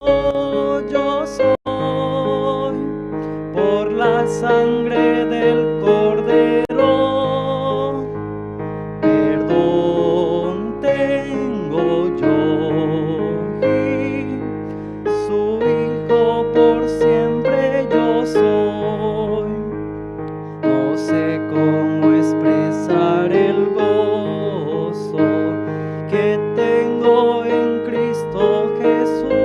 yo soy por la sangre del Cordero. Perdón tengo yo y su hijo por siempre yo soy. No sé cómo expresar el gozo que tengo en Cristo Jesús.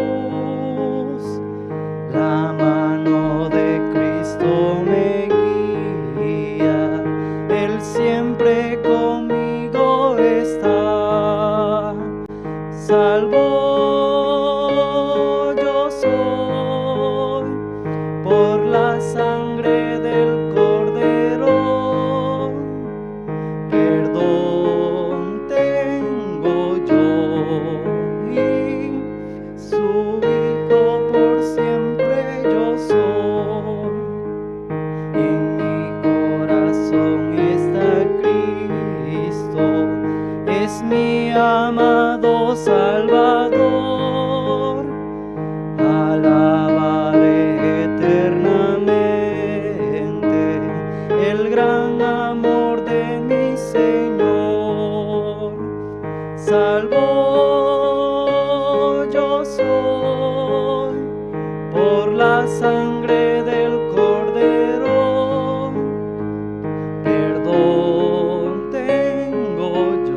La mano de Cristo me guía, Él siempre conmigo está. Salvo yo soy por la sangre del Cordero. Perdón tengo yo y su hijo por siempre yo soy. En mi corazón está Cristo, es mi amado Salvador. Alabaré eternamente el gran amor de mi Señor. Salvo yo soy por la sangre del Cordero. Perdón tengo yo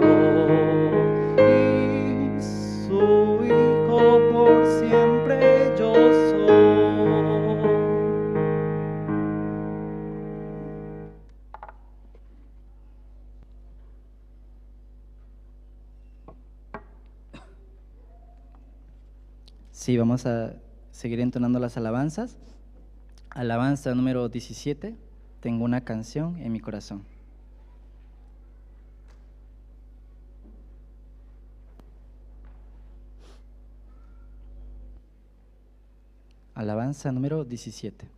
y su hijo por siempre yo soy. Sí, vamos a seguir entonando las alabanzas. Alabanza número 17, tengo una canción en mi corazón. Alabanza número 17.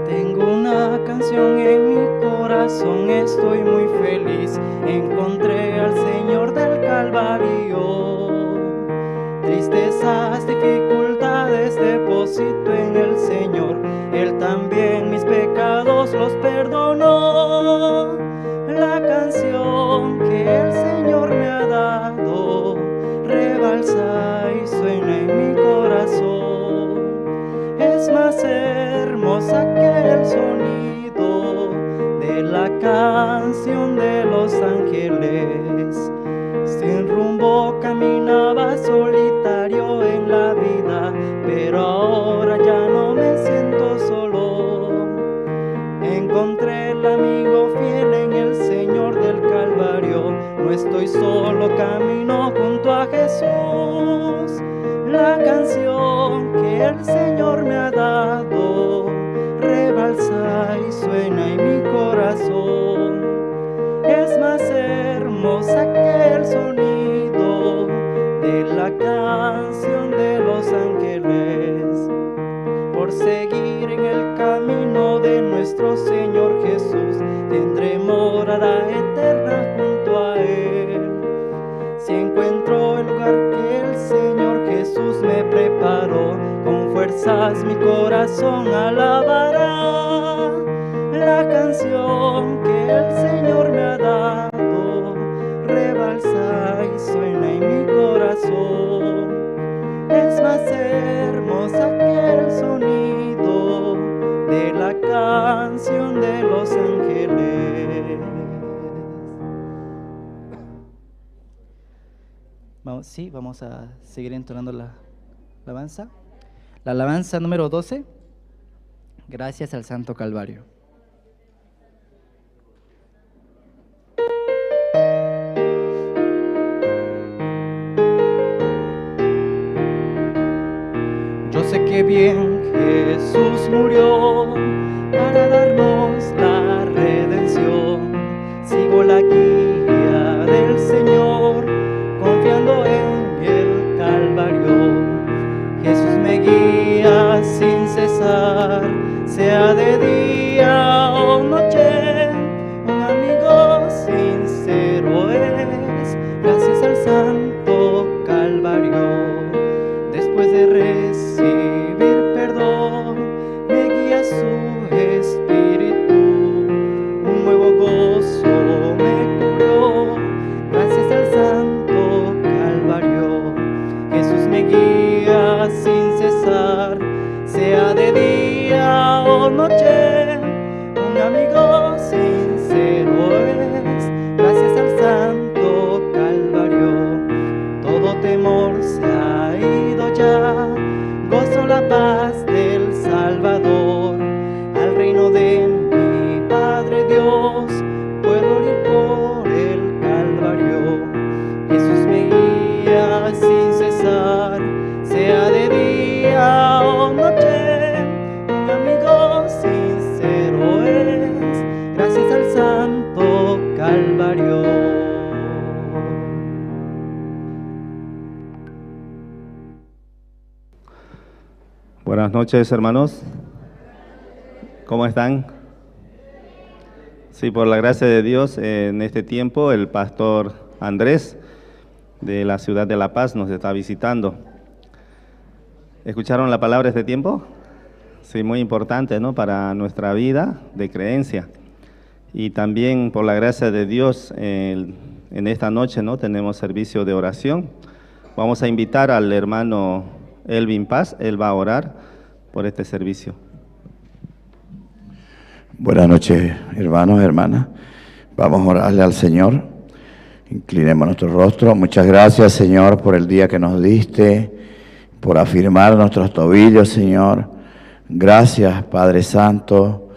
Tengo una canción en mi corazón, estoy muy feliz. Encontré al Señor del Calvario. Tristezas, dificultades deposito en el Señor. Él también mis pecados los perdonó. La canción que el Señor me ha dado rebalsa y suena en mi corazón. Es más hermosa que el sonido de la canción de los ángeles. Sin rumbo caminaba solitario en la vida, pero ahora ya no me siento solo. Encontré el amigo fiel en el Señor del Calvario. No estoy solo, camino junto a Jesús. La canción que el Señor me ha dado rebalsa y suena en mi corazón. Es más hermosa que el sonido de la canción de los ángeles. Por seguir en el camino de nuestro Señor Jesús, tendré morada eterna junto a Él. Si encuentro el lugar que el Señor Jesús me preparó, con fuerzas mi corazón alabará. La canción que el Señor me ha dado rebalsa y suena en mi corazón. Es más hermosa que el sonido de la canción de los ángeles. Vamos a seguir entonando la alabanza. La alabanza número 12, gracias al Santo Calvario. Yo sé que bien Jesús murió para darnos la redención. Sigo la guía del Señor, confiando en el Calvario. Jesús me guía sin cesar, sea de día santo Calvario. Buenas noches, hermanos. ¿Cómo están? Sí, por la gracia de Dios, en este tiempo el pastor Andrés de la ciudad de La Paz nos está visitando. ¿Escucharon la palabra este tiempo? Sí, muy importante, ¿no? Para nuestra vida de creencia. Y también por la gracia de Dios, en esta noche, ¿no? Tenemos servicio de oración. Vamos a invitar al hermano Elvin Paz, él va a orar por este servicio. Buenas noches, hermanos, hermanas. Vamos a orarle al Señor. Inclinemos nuestro rostro. Muchas gracias, Señor, por el día que nos diste, por afirmar nuestros tobillos, Señor. Gracias, Padre Santo.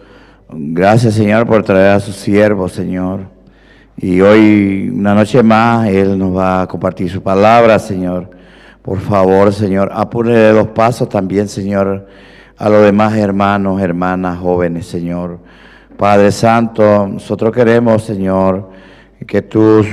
Gracias, Señor, por traer a sus siervos, Señor. Y hoy, una noche más, Él nos va a compartir su palabra, Señor. Por favor, Señor, apúrele los pasos también, Señor, a los demás hermanos, hermanas, jóvenes, Señor. Padre Santo, nosotros queremos, Señor, que tú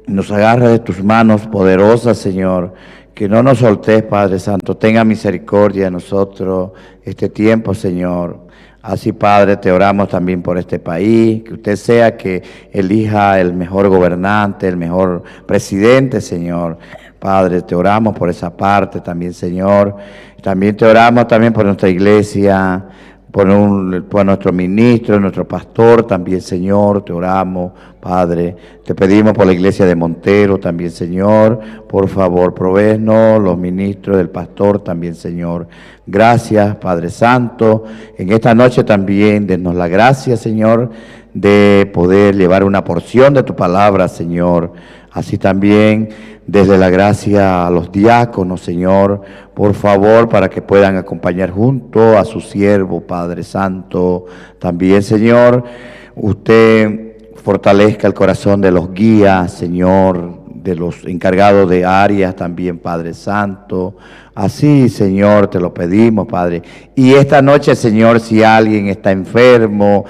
nos agarres de tus manos poderosas, Señor, que no nos soltes, Padre Santo. Tenga misericordia de nosotros este tiempo, Señor. Así, Padre, te oramos también por este país, que usted sea que elija el mejor gobernante, el mejor presidente, Señor. Padre, te oramos por esa parte también, Señor. También te oramos también por nuestra iglesia, por nuestro ministro, nuestro pastor también, Señor. Te oramos, Padre. Te pedimos por la iglesia de Montero también, Señor. Por favor, provéenos los ministros del pastor también, Señor. Gracias, Padre Santo. En esta noche también, denos la gracia, Señor, de poder llevar una porción de tu palabra, Señor. Así también, desde la gracia a los diáconos, Señor, por favor, para que puedan acompañar junto a su siervo, Padre Santo. También, Señor, usted fortalezca el corazón de los guías, Señor, de los encargados de áreas también, Padre Santo. Así, Señor, te lo pedimos, Padre. Y esta noche, Señor, si alguien está enfermo,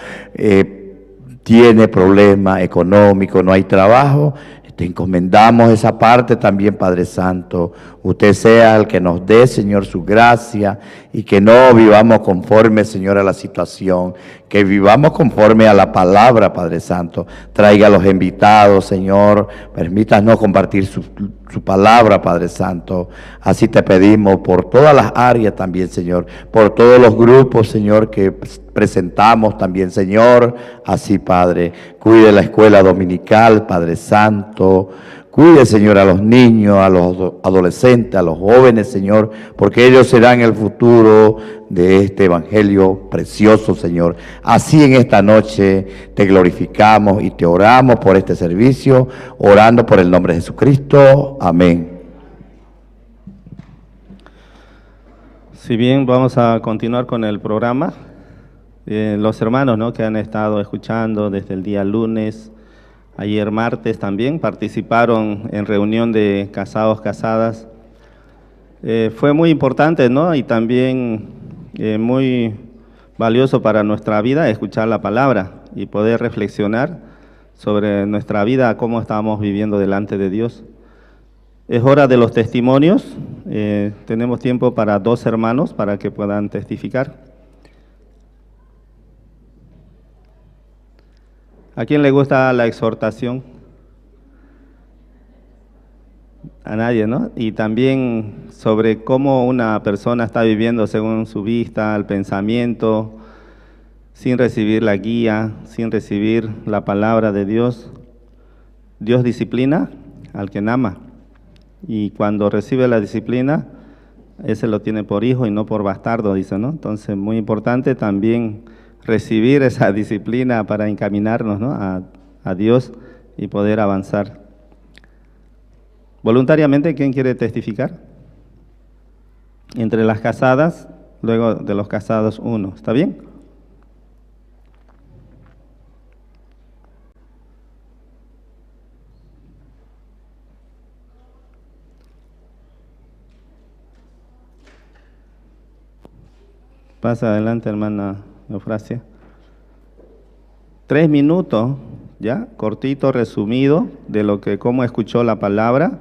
tiene problemas económicos, no hay trabajo, te encomendamos esa parte también, Padre Santo. Usted sea el que nos dé, Señor, su gracia y que no vivamos conforme, Señor, a la situación, que vivamos conforme a la palabra, Padre Santo. Traiga a los invitados, Señor. Permítanos compartir su palabra, Padre Santo. Así te pedimos por todas las áreas también, Señor. Por todos los grupos, Señor, que presentamos también, Señor. Así, Padre, cuide la escuela dominical, Padre Santo. Cuide, Señor, a los niños, a los adolescentes, a los jóvenes, Señor, porque ellos serán el futuro de este evangelio precioso, Señor. Así en esta noche te glorificamos y te oramos por este servicio, orando por el nombre de Jesucristo. Amén. Si bien vamos a continuar con el programa, los hermanos, ¿no?, que han estado escuchando desde el día lunes, ayer martes también, participaron en reunión de casados, casadas. Fue muy importante, ¿no?, y también muy valioso para nuestra vida escuchar la palabra y poder reflexionar sobre nuestra vida, cómo estamos viviendo delante de Dios. Es hora de los testimonios. Tenemos tiempo para 2 hermanos para que puedan testificar. ¿A quién le gusta la exhortación? A nadie, ¿no? Y también sobre cómo una persona está viviendo según su vista, el pensamiento, sin recibir la guía, sin recibir la palabra de Dios. Dios disciplina al que ama. Y cuando recibe la disciplina, ese lo tiene por hijo y no por bastardo, dice, ¿no? Entonces, muy importante también recibir esa disciplina para encaminarnos, ¿no?, a Dios y poder avanzar. Voluntariamente, ¿quién quiere testificar? Entre las casadas, luego de los casados uno, ¿está bien? Pasa adelante, hermana Eufrasia. 3 minutos, ¿ya? Cortito, resumido, de lo que, cómo escuchó la palabra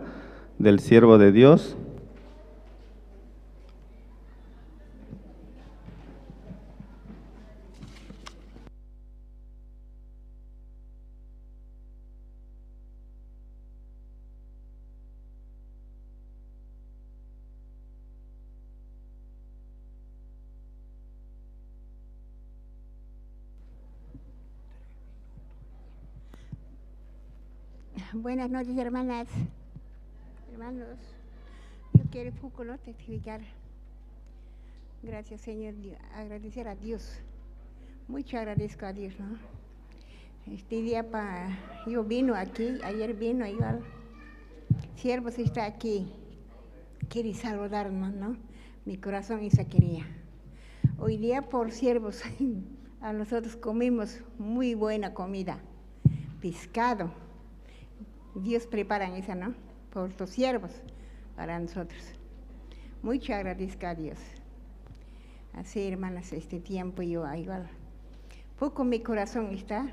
del siervo de Dios. Buenas noches, hermanas, hermanos. Yo quiero un poco testificar. Gracias, Señor, agradecer a Dios. Mucho agradezco a Dios, ¿no? Este día yo vino aquí, ayer vino igual. Siervos está aquí, quiere saludarnos, ¿no? Mi corazón esa quería. Hoy día por siervos, a nosotros comimos muy buena comida, pescado. Dios prepara esa, ¿no? Por tus siervos, para nosotros. Mucho agradezco a Dios. Así, hermanas, este tiempo yo igual. Poco mi corazón está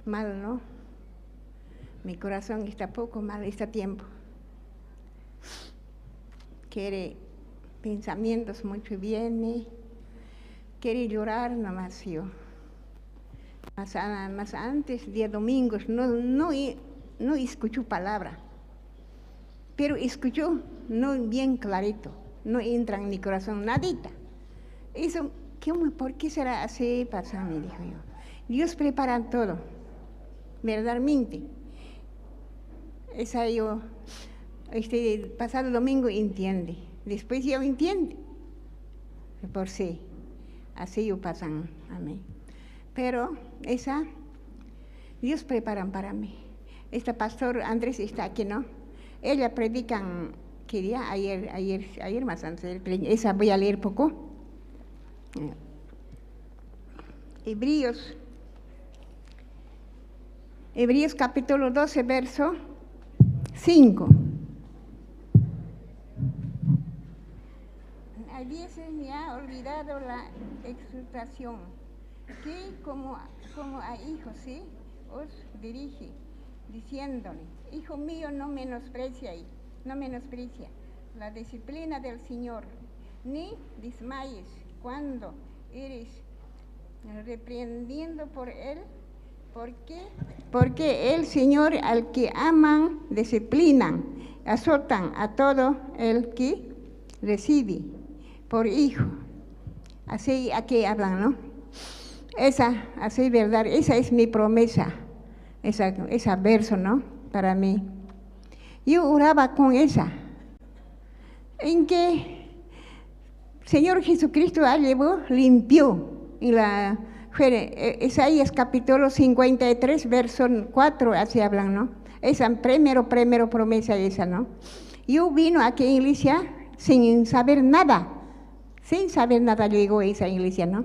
mal, ¿no? Mi corazón está poco mal este tiempo. Quiere pensamientos mucho bien, quiere llorar nomás yo. Más antes, día domingos, no escucho palabra, pero escucho no bien clarito, no entra en mi corazón nadita. Eso, ¿por qué será así? Pasa, me dijo yo. Dios prepara todo, verdaderamente. Esa yo, pasado domingo entiende, después yo entiende, por sí, así yo pasan, amén. Pero Dios preparan para mí. Este pastor Andrés está aquí, ¿no? Ella predican, ¿qué día? Ayer más antes, esa voy a leer poco. Hebreos capítulo 12, verso 5. A veces me ha olvidado la exhortación, que como a hijos, ¿sí? Os dirige, diciéndole, hijo mío, no menosprecia la disciplina del Señor, ni desmayes cuando eres reprendiendo por Él, porque el Señor al que aman, disciplinan, azotan a todo el que recibe por hijo. Así aquí hablan, ¿no? Así verdad, esa es mi promesa, esa verso, ¿no? Para mí. Yo oraba con esa, en que Señor Jesucristo llevó, limpió, Isaías capítulo 53, verso 4, así hablan, ¿no? Esa primero promesa esa, ¿no? Yo vino aquí a iglesia sin saber nada llegó a esa iglesia, ¿no?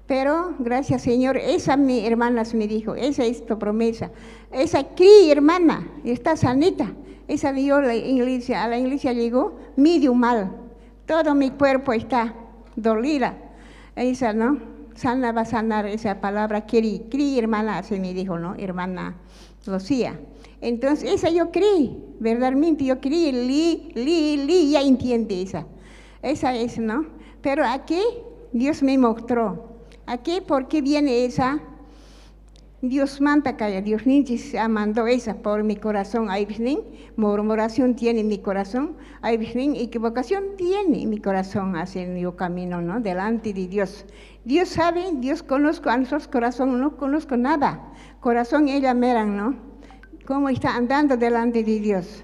Pero, gracias Señor, esa mi hermana me dijo, esa es tu promesa. Esa hermana, está sanita. Esa dio a la iglesia llegó medio mal. Todo mi cuerpo está dolida. Esa, ¿no? Sana va a sanar esa palabra, hermana, así me dijo, ¿no? Hermana Lucía. Entonces, esa yo creí, verdaderamente yo creí, ya entiende esa. Esa es, ¿no? Pero aquí Dios me mostró. Aquí, ¿por qué viene esa? Dios manda calla, Dios ni mandó esa por mi corazón. Hay veces murmuración tiene en mi corazón, hay veces equivocación tiene en mi corazón, haciendo yo camino, ¿no? Delante de Dios. Dios sabe, Dios conozco a nosotros corazón, no conozco nada. Corazón ella miran, ¿no? Cómo está andando delante de Dios.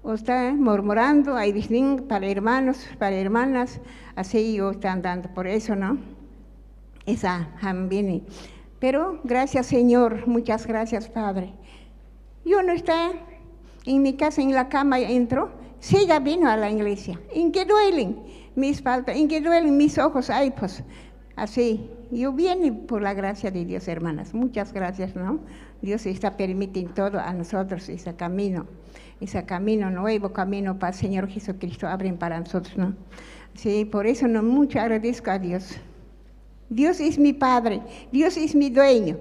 O está murmurando, hay veces para hermanos, para hermanas, así yo está andando, por eso, ¿no? Esa viene. Pero gracias Señor, muchas gracias Padre. Yo no estaba en mi casa, en la cama entro, sí ya vino a la iglesia. ¿En qué duelen mis faltas? ¿En qué duelen mis ojos? Ay, pues así. Yo viene por la gracia de Dios, hermanas. Muchas gracias, ¿no? Dios está permitiendo todo a nosotros ese camino nuevo, camino para el Señor Jesucristo abren para nosotros, ¿no? Sí, por eso no mucho agradezco a Dios. Dios es mi Padre, Dios es mi dueño,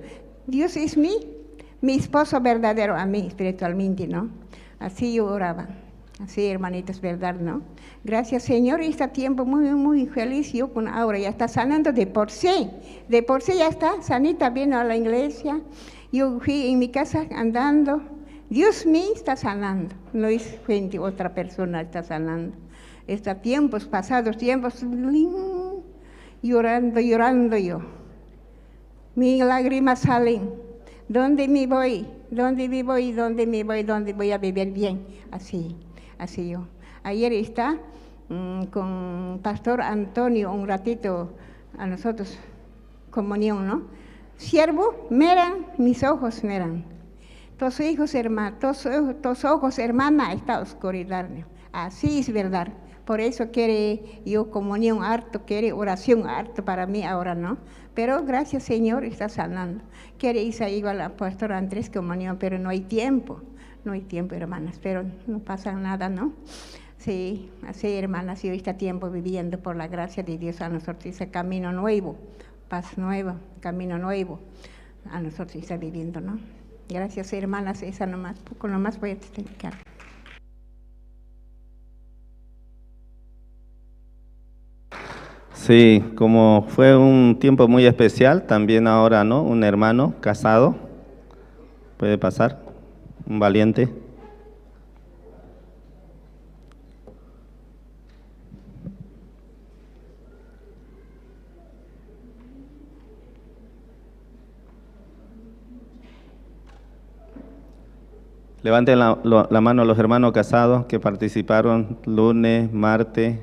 Dios es mi esposo verdadero a mí espiritualmente, ¿no? Así yo oraba, así hermanitos, ¿verdad, no? Gracias Señor, este tiempo muy, muy feliz, yo con Aura ya está sanando de por sí ya está sanita, vino a la iglesia, yo fui en mi casa andando, Dios me está sanando, no es gente, otra persona está sanando. Estos tiempos pasados, llorando yo. Mis lágrimas salen. ¿Dónde me voy? ¿Dónde me voy? ¿Dónde me voy? ¿Dónde voy a vivir bien? Así yo. Ayer está con Pastor Antonio un ratito a nosotros, comunión, ¿no? Siervo, miran, mis ojos miran. Tus hijos, hermana, tus ojos, hermana, esta oscuridad. Así es verdad. Por eso quiere yo comunión harto, quiere oración harto para mí ahora, ¿no? Pero gracias Señor, está sanando. Quiere irse igual al pastor Andrés comunión, pero no hay tiempo, hermanas, pero no pasa nada, ¿no? Sí, así hermanas, yo este tiempo viviendo por la gracia de Dios a nosotros, ese camino nuevo, paz nueva, camino nuevo, a nosotros está viviendo, ¿no? Gracias hermanas, esa nomás, poco nomás voy a testificar. Sí, como fue un tiempo muy especial, también ahora, ¿no? Un hermano casado, puede pasar, un valiente. Levanten la mano los hermanos casados que participaron lunes, martes.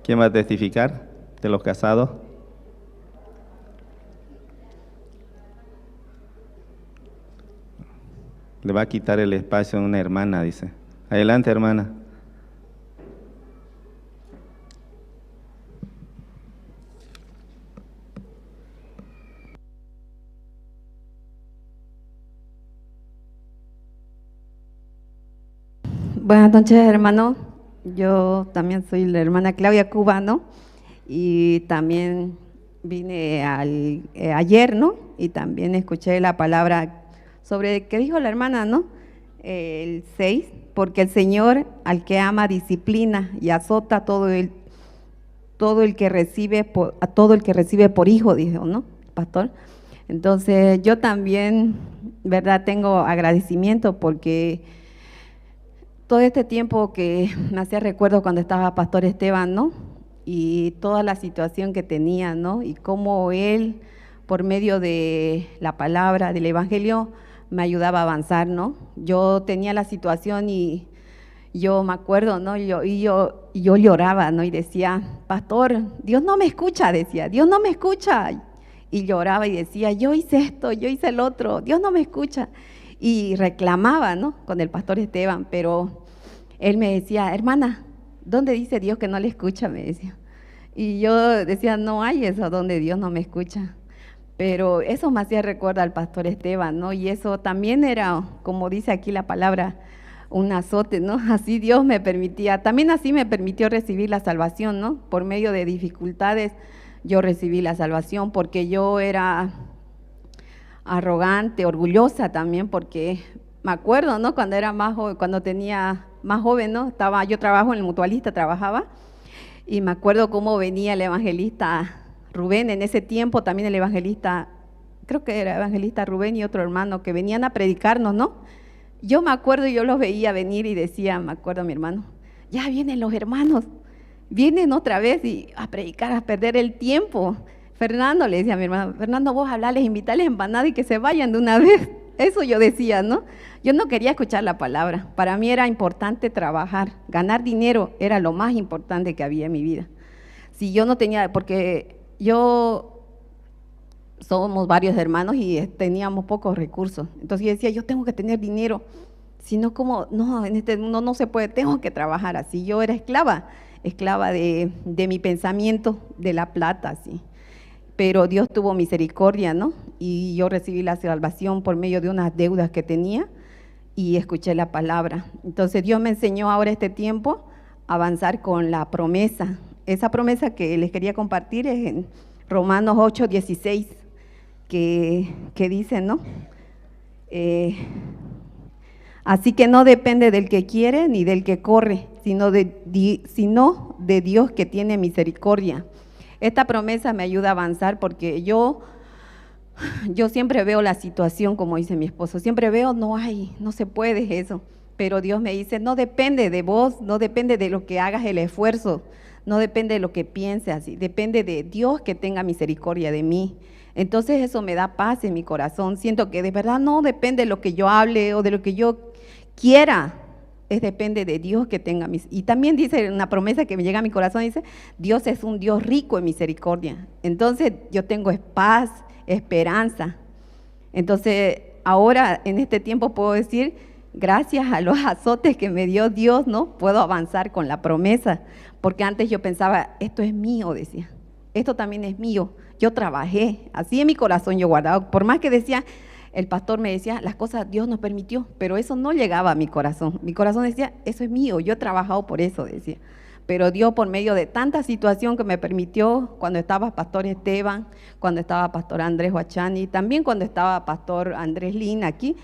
¿Quién va a testificar de los casados? Le va a quitar el espacio a una hermana, dice. Adelante, hermana. Buenas noches, hermano. Yo también soy la hermana Claudia Cubano y también vine ayer, ¿no? Y también escuché la palabra sobre que dijo la hermana, ¿no? El 6, porque el Señor al que ama disciplina y azota a todo el que recibe por hijo, dijo, ¿no? Pastor. Entonces yo también, ¿verdad? Tengo agradecimiento porque todo este tiempo que me hacía recuerdo cuando estaba Pastor Esteban, ¿no? Y toda la situación que tenía, ¿no? Y cómo él, por medio de la palabra, del Evangelio, me ayudaba a avanzar, ¿no? Yo tenía la situación y yo me acuerdo, ¿no? Yo lloraba, ¿no? Y decía, pastor, Dios no me escucha, decía, Dios no me escucha. Y lloraba y decía, yo hice esto, yo hice el otro, Dios no me escucha. Y reclamaba, ¿no? Con el pastor Esteban, pero él me decía, hermana, ¿dónde dice Dios que no le escucha? Me decía. Y yo decía, no hay eso donde Dios no me escucha. Pero eso me hacía recuerdo al pastor Esteban, ¿no? Y eso también era, como dice aquí la palabra, un azote, ¿no? Así Dios me permitía, también así me permitió recibir la salvación, ¿no? Por medio de dificultades yo recibí la salvación porque yo era arrogante, orgullosa también, porque me acuerdo, ¿no? Cuando era más joven, cuando tenía más joven, ¿no? Yo trabajo en el Mutualista, trabajaba, y me acuerdo cómo venía el evangelista Rubén, en ese tiempo también el evangelista, creo que era evangelista Rubén y otro hermano, que venían a predicarnos, ¿no? Yo me acuerdo, yo los veía venir y decía, me acuerdo a mi hermano, ya vienen los hermanos, vienen otra vez y a predicar, a perder el tiempo. Fernando, le decía a mi hermano, Fernando, vos hablarles, invitarles empanada y que se vayan de una vez. Eso yo decía, ¿no? Yo no quería escuchar la palabra. Para mí era importante trabajar, ganar dinero era lo más importante que había en mi vida. Si yo no tenía, porque somos varios hermanos y teníamos pocos recursos. Entonces yo decía, yo tengo que tener dinero, si no, como, no, en este mundo no se puede, tengo que trabajar así. Yo era esclava de mi pensamiento, de la plata, así. Pero Dios tuvo misericordia, ¿no? Y yo recibí la salvación por medio de unas deudas que tenía y escuché la palabra. Entonces Dios me enseñó ahora este tiempo a avanzar con la promesa. Esa promesa que les quería compartir es en Romanos 8:16, que dice, ¿no? Así que no depende del que quiere ni del que corre, sino de Dios que tiene misericordia. Esta promesa me ayuda a avanzar porque yo siempre veo la situación, como dice mi esposo, siempre veo, no se puede eso, pero Dios me dice, no depende de vos, no depende de lo que hagas el esfuerzo, no depende de lo que pienses, depende de Dios que tenga misericordia de mí. Entonces eso me da paz en mi corazón, siento que de verdad no depende de lo que yo hable o de lo que yo quiera, depende de Dios que tenga misericordia. Y también dice una promesa que me llega a mi corazón, dice, Dios es un Dios rico en misericordia. Entonces yo tengo paz, esperanza. Entonces ahora en este tiempo puedo decir, gracias a los azotes que me dio Dios, ¿no? Puedo avanzar con la promesa, porque antes yo pensaba, esto es mío, decía, esto también es mío, yo trabajé, así en mi corazón yo guardaba, por más que decía, el pastor me decía, las cosas Dios nos permitió, pero eso no llegaba a mi corazón decía, eso es mío, yo he trabajado por eso, decía. Pero Dios, por medio de tanta situación que me permitió, cuando estaba pastor Esteban, cuando estaba pastor Andrés Huachani, también cuando estaba pastor Andrés Lin aquí,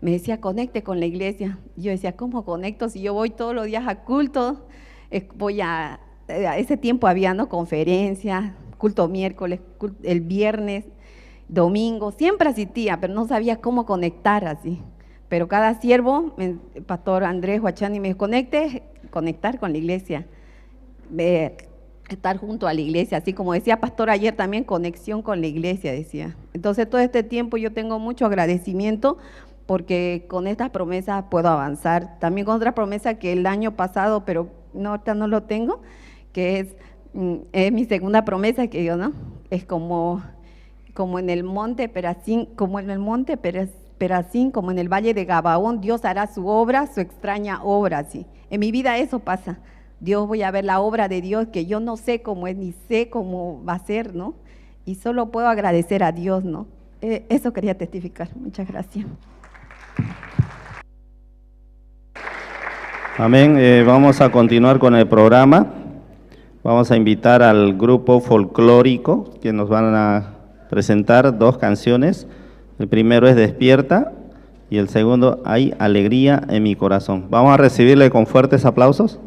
me decía, conecte con la iglesia. Yo decía, ¿cómo conecto si yo voy todos los días a culto? A ese tiempo había, ¿no?, conferencias, culto miércoles, el viernes, domingo, siempre asistía, pero no sabía cómo conectar así. Pero cada siervo, el pastor Andrés Huachani me dijo, conectar con la iglesia, estar junto a la iglesia, así como decía pastor ayer también, conexión con la iglesia, decía. Entonces todo este tiempo yo tengo mucho agradecimiento porque con estas promesas puedo avanzar. También con otra promesa que el año pasado, pero no, ahorita no lo tengo, que es mi segunda promesa que yo, ¿no? Es como en el monte Perazín, como en el valle de Gabaón, Dios hará su obra, su extraña obra, ¿sí? En mi vida eso pasa. Dios, voy a ver la obra de Dios que yo no sé cómo es, ni sé cómo va a ser, ¿no? Y solo puedo agradecer a Dios, ¿no? Eso quería testificar. Muchas gracias. Amén. Vamos a continuar con el programa. Vamos a invitar al grupo folclórico que nos van a presentar 2 canciones. El primero es Despierta y el segundo, Hay alegría en mi corazón. Vamos a recibirle con fuertes aplausos.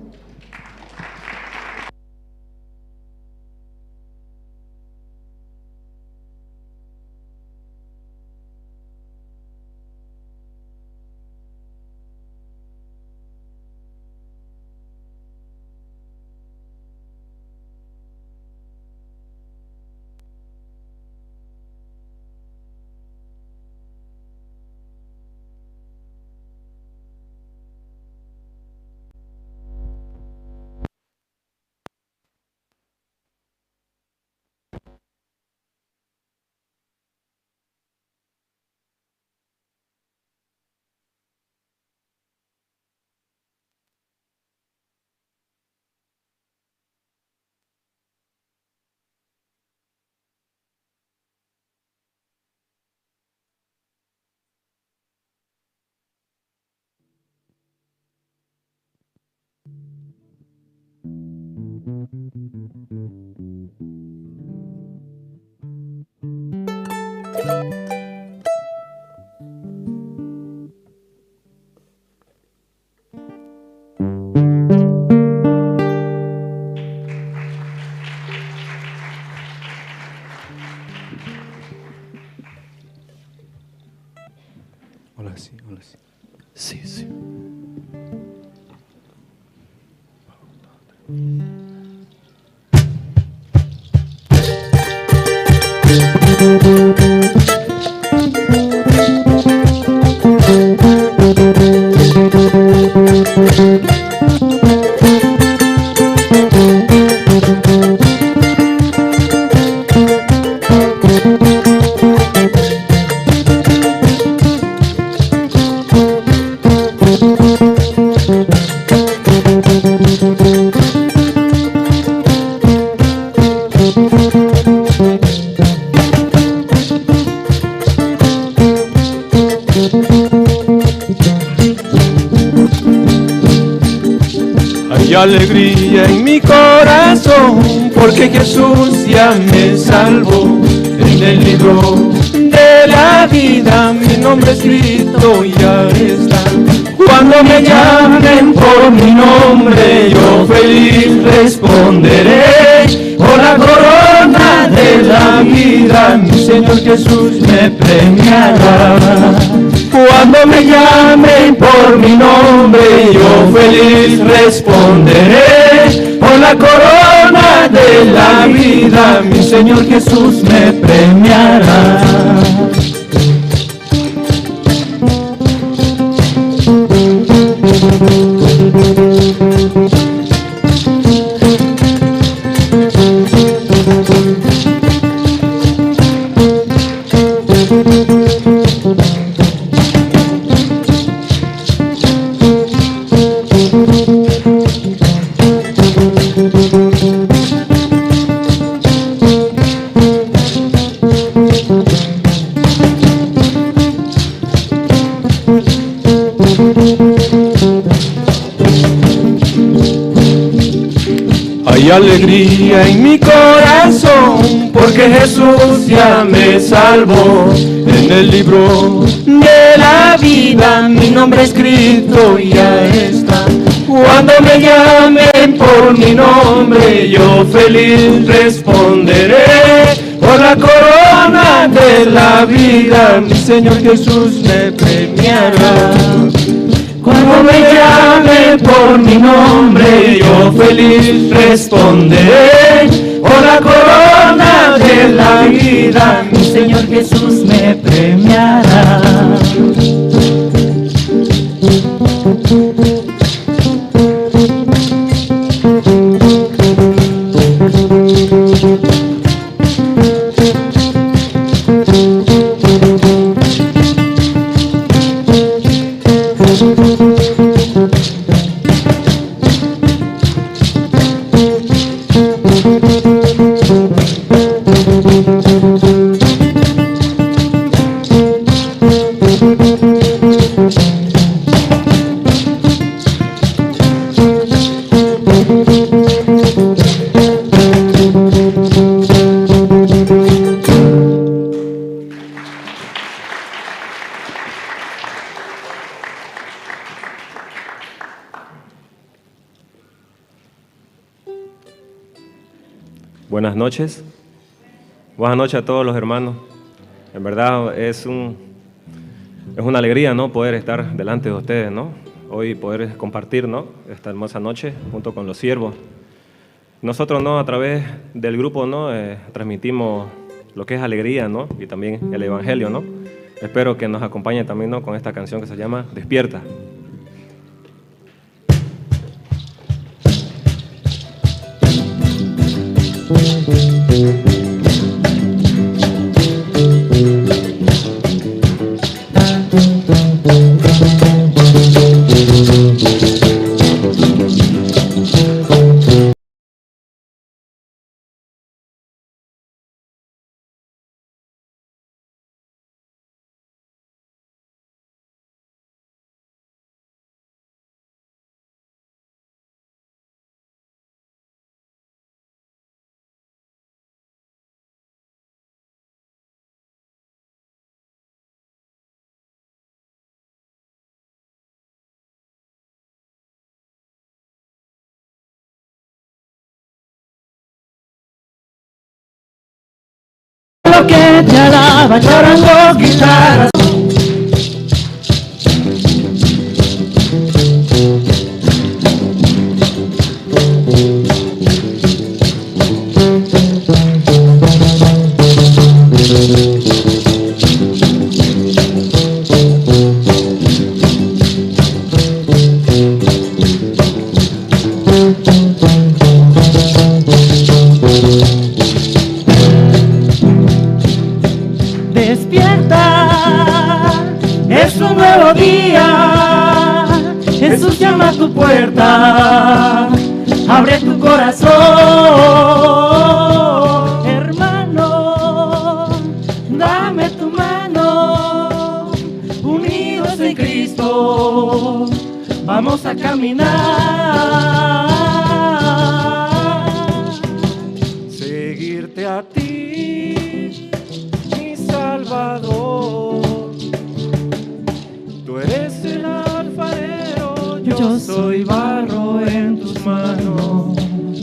Hola, sí, hola, sí. Sí, sí. alegría en mi corazón, porque Jesús ya me salvó. En el libro de la vida mi nombre escrito ya está. Cuando me llamen por mi nombre, yo feliz responderé. Por la corona de la vida, mi Señor Jesús me premiará. Cuando me llamen por mi nombre, yo feliz responderé. Por la corona de la vida, mi Señor Jesús me premiará. Hay alegría en mi corazón, porque Jesús ya me salvó. En el libro de la vida mi nombre escrito ya está. Cuando me llamen por mi nombre, yo feliz responderé. Por la corona de la vida, mi Señor Jesús me premiará. Cuando me llamen por mi nombre, yo feliz responderé. Por la corona de la vida, mi Señor Jesús me premiará. Buenas noches. Buenas noches a todos los hermanos. En verdad es una alegría, ¿no?, poder estar delante de ustedes, ¿no? Hoy poder compartir, ¿no?, esta hermosa noche junto con los siervos. Nosotros, ¿no?, a través del grupo, ¿no?, transmitimos lo que es alegría, ¿no?, y también el evangelio, ¿no? Espero que nos acompañen también, ¿no?, con esta canción que se llama Despierta. Que te alaba, charango, guitarra. Es un nuevo día, Jesús llama a tu puerta, abre tu corazón, hermano, dame tu mano, unidos en Cristo, vamos a caminar. decirte a ti, mi Salvador. Tú eres el alfarero, yo soy barro en tus manos,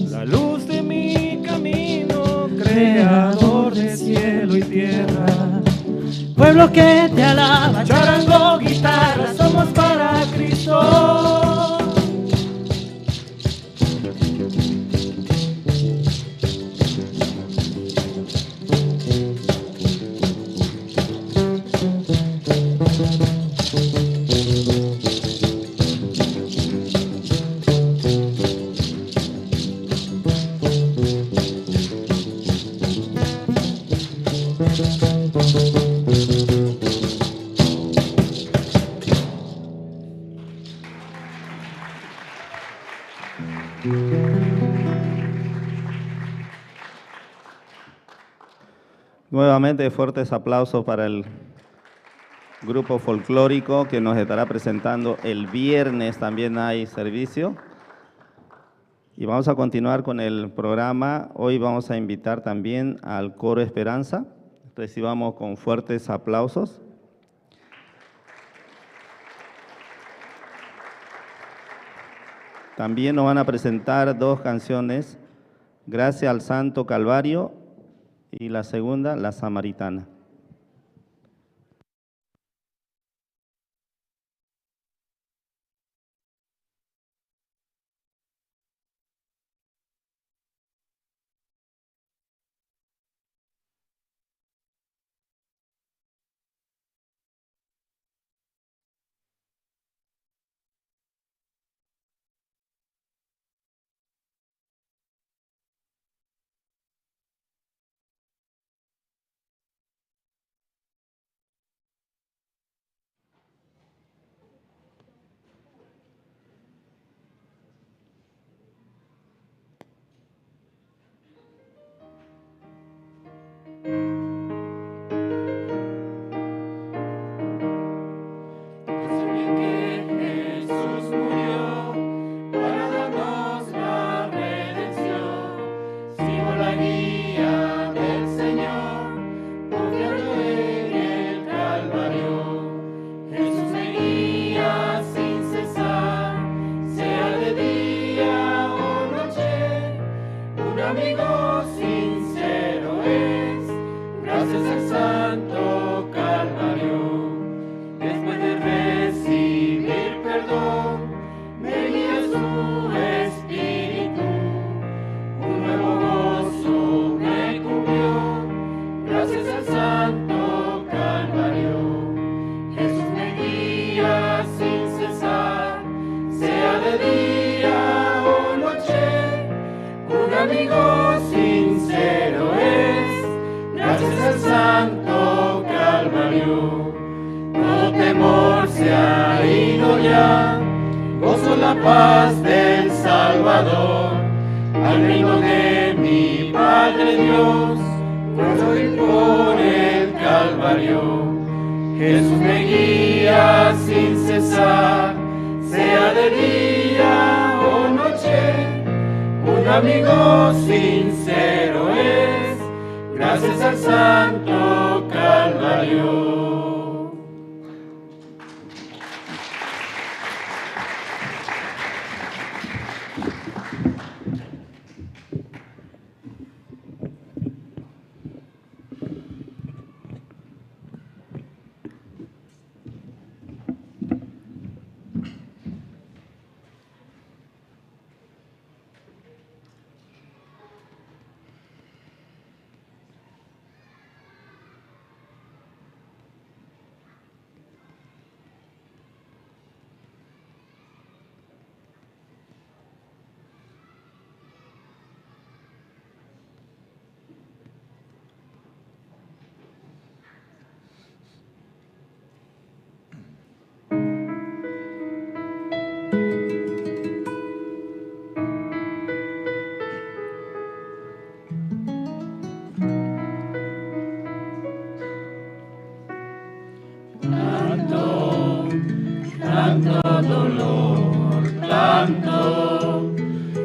la luz de mi camino, creador de cielo y tierra. Pueblo que te alaba, charango, guitarra, somos para Cristo. Nuevamente fuertes aplausos para el grupo folclórico que nos estará presentando el viernes. También hay servicio. Y vamos a continuar con el programa. Hoy vamos a invitar también al Coro Esperanza. Recibamos con fuertes aplausos. También nos van a presentar dos canciones, Gracias al Santo Calvario y la segunda, La Samaritana.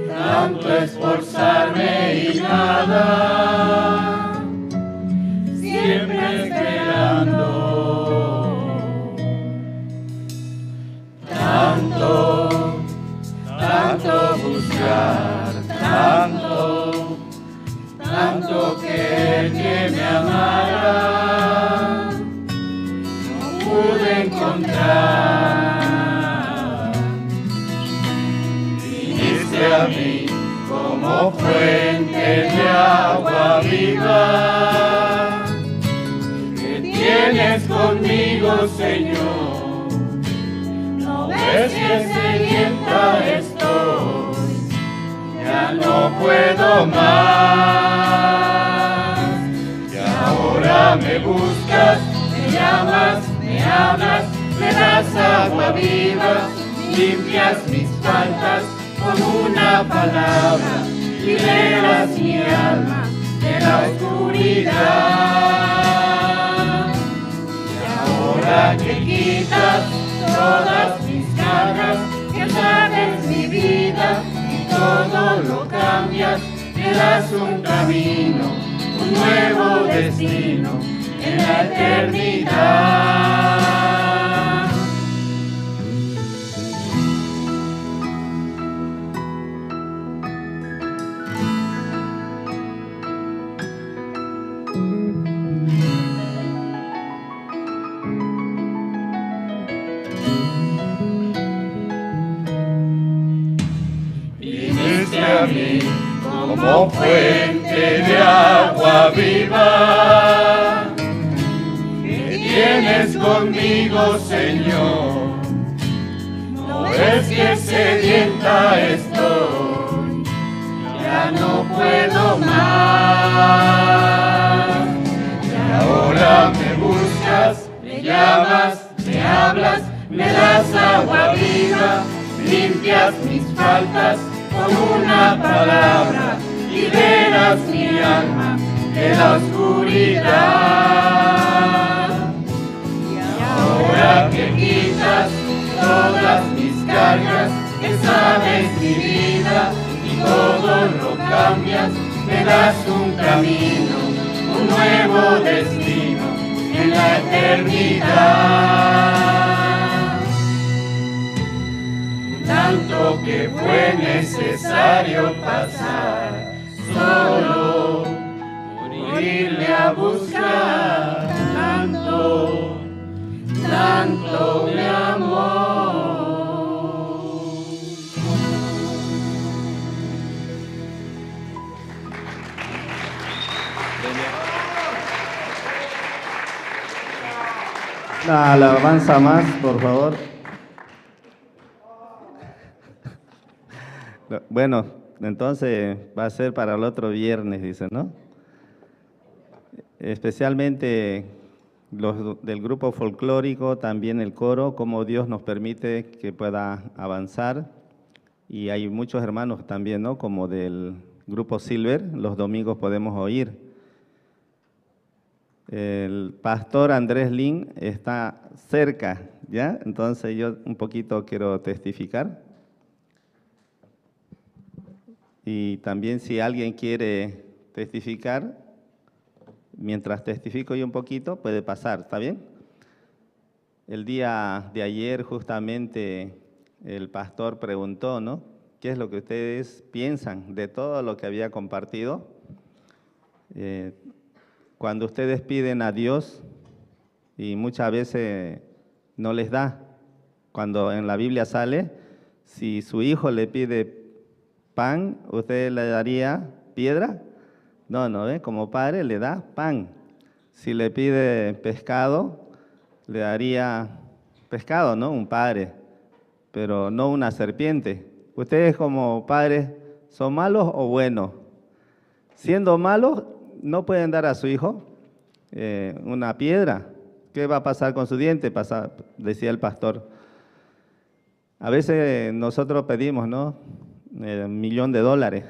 Tanto esforzarme y nada. tanto que me amara, no pude encontrar. Viniste a mí como fuente de agua viva, que tienes conmigo, Señor. No ves que sedienta estoy, ya no puedo más. Y ahora me buscas, me llamas, me hablas, me das agua viva, limpias mis faltas con una palabra, liberas mi alma de la oscuridad. Y ahora que quitas todas mis cargas, que sabes mi vida y todo lo cambias, me das un camino, un nuevo destino en la eternidad. Viniste a mí como fuente de agua viva, que tienes conmigo, Señor. No ves que sedienta estoy, ya no puedo más. Y ahora me buscas, me llamas, me hablas, me das agua viva, limpias mis faltas con una palabra, liberas mi alma de la oscuridad. Y ahora que quitas todas mis cargas, que sabes mi vida y todo lo cambias, me das un camino, un nuevo destino en la eternidad. Tanto que fue necesario pasar, solo por irle a buscar. Tanto, tanto me amó. Una alabanza más, por favor. Bueno, entonces va a ser para el otro viernes, dicen, ¿no? Especialmente los del grupo folclórico, también el coro, cómo Dios nos permite que pueda avanzar. Y hay muchos hermanos también, ¿no? Como del grupo Silver, los domingos podemos oír. El pastor Andrés Lin está cerca, ¿ya? Entonces yo un poquito quiero testificar. Y también si alguien quiere testificar, mientras testifico yo un poquito, puede pasar, ¿está bien? El día de ayer justamente el pastor preguntó, ¿no? ¿Qué es lo que ustedes piensan de todo lo que había compartido? Cuando ustedes piden a Dios y muchas veces no les da, cuando en la Biblia sale, si su hijo le pide pan, ¿usted le daría piedra? No, no, como padre le da pan. Si le pide pescado, le daría pescado, ¿no? Un padre, pero no una serpiente. ¿Ustedes como padres son malos o buenos? Siendo malos, no pueden dar a su hijo una piedra. ¿Qué va a pasar con su diente? Decía el pastor. A veces nosotros pedimos, ¿no? $1.000.000,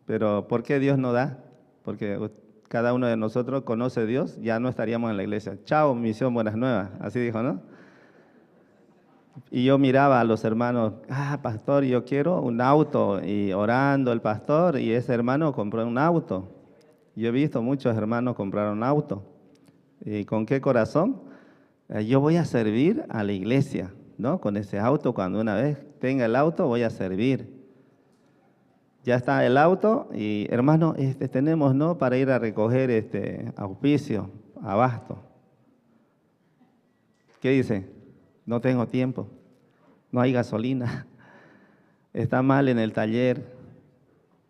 pero ¿por qué Dios no da? Porque cada uno de nosotros conoce a Dios, ya no estaríamos en la iglesia. Chao, misión, buenas nuevas, así dijo, ¿no? Y yo miraba a los hermanos, pastor, yo quiero un auto, y orando el pastor, y ese hermano compró un auto. Yo he visto muchos hermanos comprar un auto. ¿Y con qué corazón? Yo voy a servir a la iglesia, ¿no? Con ese auto, cuando una vez tenga el auto, voy a servir. ya está el auto y hermano, tenemos, ¿no?, para ir a recoger auspicio, abasto. ¿Qué dice? No tengo tiempo, no hay gasolina, está mal en el taller.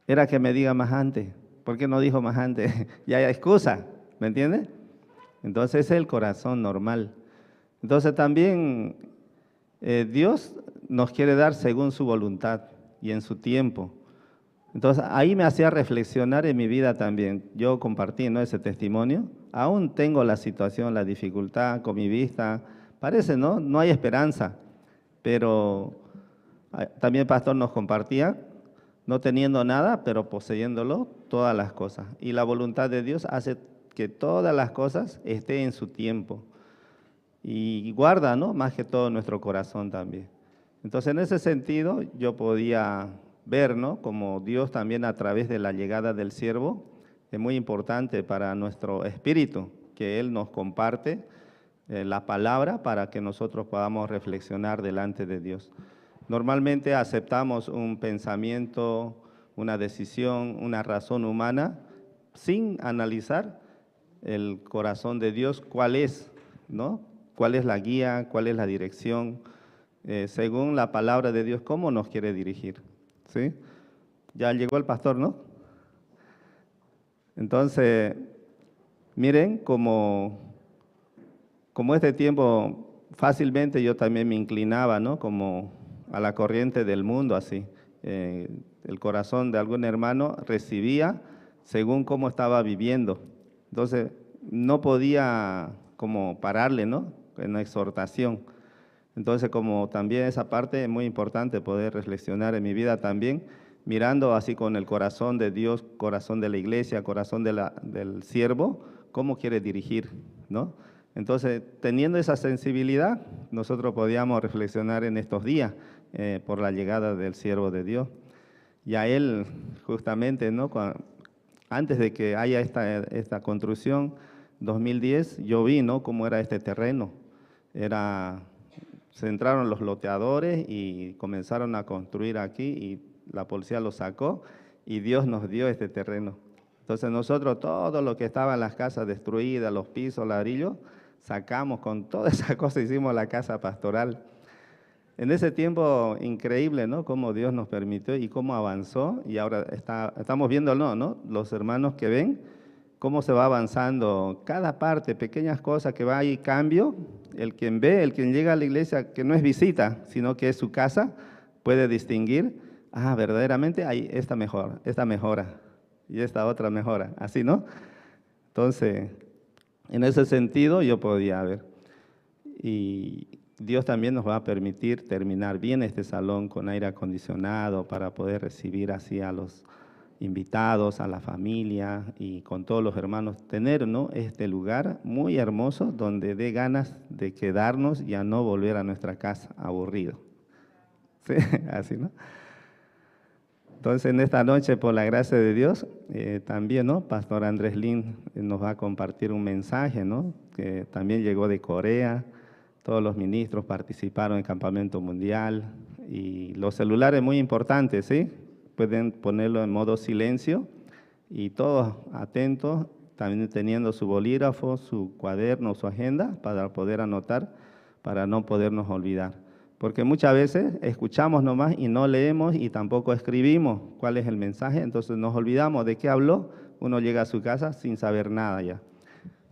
Era que me diga más antes. ¿Por qué no dijo más antes? Ya hay excusa, ¿me entiende? Entonces es el corazón normal. Entonces también Dios nos quiere dar según su voluntad y en su tiempo. Entonces ahí me hacía reflexionar en mi vida también. Yo compartí, ¿no?, ese testimonio. Aún tengo la situación, la dificultad con mi vista. Parece, ¿no? No hay esperanza. Pero también el pastor nos compartía, no teniendo nada, pero poseyéndolo, todas las cosas. Y la voluntad de Dios hace que todas las cosas estén en su tiempo. Y guarda, ¿no?, más que todo nuestro corazón también. Entonces, en ese sentido, yo podía ver, ¿no?, como Dios también a través de la llegada del siervo, es muy importante para nuestro espíritu, que Él nos comparte la palabra para que nosotros podamos reflexionar delante de Dios. Normalmente aceptamos un pensamiento, una decisión, una razón humana, sin analizar el corazón de Dios, cuál es, ¿no?, cuál es la guía, cuál es la dirección, según la palabra de Dios, cómo nos quiere dirigir, ¿sí? Ya llegó el pastor, ¿no? Entonces, miren, como este tiempo fácilmente yo también me inclinaba, ¿no?, como a la corriente del mundo, así. El corazón de algún hermano recibía según cómo estaba viviendo. Entonces, no podía como pararle, ¿no?, en la exhortación. Entonces, como también esa parte es muy importante poder reflexionar en mi vida también, mirando así con el corazón de Dios, corazón de la iglesia, corazón del siervo, cómo quiere dirigir, ¿no? Entonces, teniendo esa sensibilidad, nosotros podíamos reflexionar en estos días por la llegada del siervo de Dios. Y a él, justamente, ¿no?, antes de que haya esta construcción, 2010, yo vi, ¿no?, cómo era este terreno. Se entraron los loteadores y comenzaron a construir aquí y la policía lo sacó y Dios nos dio este terreno. Entonces nosotros todo lo que estaba en las casas destruidas, los pisos, ladrillos, sacamos con toda esa cosa, hicimos la casa pastoral. En ese tiempo increíble, ¿no?, cómo Dios nos permitió y cómo avanzó, y ahora estamos viendo, ¿no?, los hermanos que ven cómo se va avanzando, cada parte, pequeñas cosas que va ahí, cambio. El quien ve, el quien llega a la iglesia, que no es visita, sino que es su casa, puede distinguir, verdaderamente hay esta mejora, y esta otra mejora, así, ¿no? Entonces, en ese sentido yo podía ver. Y Dios también nos va a permitir terminar bien este salón con aire acondicionado para poder recibir así a los invitados, a la familia y con todos los hermanos, tener, ¿no?, este lugar muy hermoso donde dé ganas de quedarnos y a no volver a nuestra casa aburrido. ¿Sí? Así, ¿no? Entonces, en esta noche, por la gracia de Dios, también, ¿no?, Pastor Andrés Lin nos va a compartir un mensaje, ¿no?, que también llegó de Corea. Todos los ministros participaron en el campamento mundial y los celulares muy importantes, ¿sí? Pueden ponerlo en modo silencio y todos atentos, también teniendo su bolígrafo, su cuaderno, su agenda para poder anotar, para no podernos olvidar. Porque muchas veces escuchamos nomás y no leemos y tampoco escribimos cuál es el mensaje, entonces nos olvidamos de qué habló, uno llega a su casa sin saber nada ya.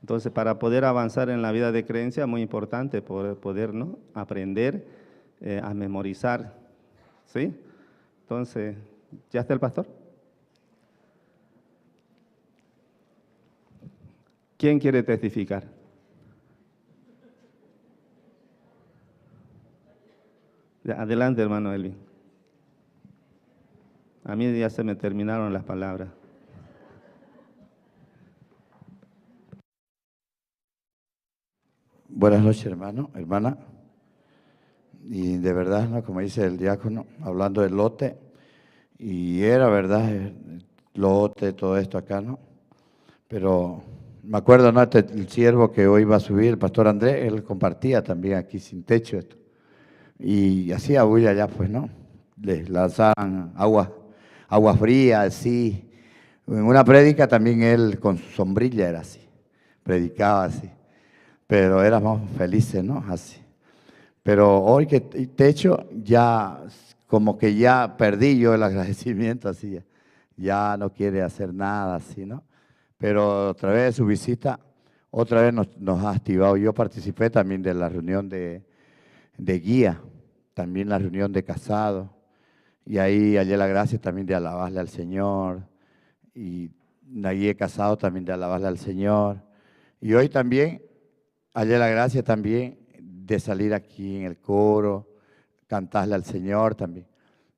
Entonces, para poder avanzar en la vida de creencia, es muy importante poder, ¿no?, aprender a memorizar, ¿sí? Entonces, ¿ya está el pastor? ¿Quién quiere testificar? Ya, adelante, hermano Elvin. A mí ya se me terminaron las palabras. Buenas noches, hermano, hermana. Y de verdad, ¿no?, como dice el diácono, hablando del lote, y era verdad, el lote, todo esto acá, ¿no? Pero me acuerdo, ¿no?, el siervo que hoy va a subir, el pastor Andrés, él compartía también aquí sin techo esto. Y hacía bulla allá, pues, ¿no? Les lanzaban agua agua fría, así. En una prédica también él con su sombrilla era así, predicaba así. Pero éramos felices, ¿no? Así. Pero hoy que techo, ya como que ya perdí yo el agradecimiento así. Ya no quiere hacer nada así, ¿no? Pero otra vez su visita, otra vez nos ha activado. Yo participé también de la reunión de guía, también la reunión de casados. Y ahí hallé la gracia también de alabarle al Señor. Y allí he casado también de alabarle al Señor. Y hoy también hallé la gracia también de salir aquí en el coro, cantarle al Señor también.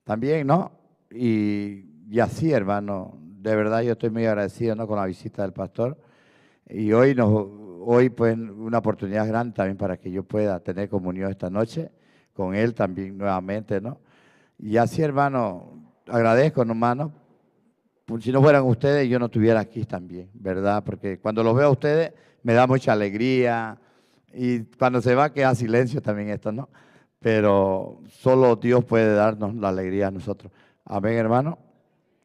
También, ¿no? Y así, hermano, de verdad yo estoy muy agradecido, ¿no?, con la visita del pastor. Y hoy pues una oportunidad grande también para que yo pueda tener comunión esta noche con él también nuevamente, ¿no? Y así, hermano, agradezco, hermano. Si no fueran ustedes, yo no estuviera aquí también, ¿verdad? Porque cuando los veo a ustedes me da mucha alegría. Y cuando se va queda silencio también esto, ¿no? Pero solo Dios puede darnos la alegría a nosotros. Amén, hermano.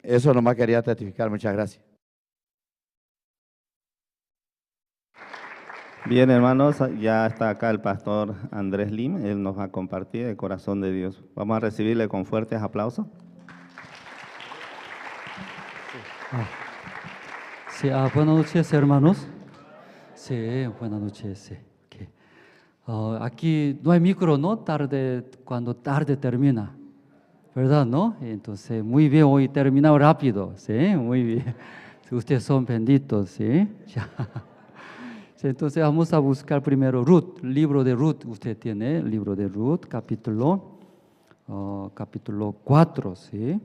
Eso nomás quería testificar. Muchas gracias. Bien, hermanos, ya está acá el pastor Andrés Lim. Él nos va a compartir el corazón de Dios. Vamos a recibirle con fuertes aplausos. Sí, buenas noches, hermanos. Sí, buenas noches. Sí. Okay. Aquí no hay micro, ¿no? Cuando tarde termina, ¿verdad, no? Entonces, muy bien, hoy terminado rápido, ¿sí? Muy bien. Ustedes son benditos, ¿sí? Sí, entonces, vamos a buscar primero Ruth, libro de Ruth. Usted tiene el libro de Ruth, capítulo 4, ¿sí?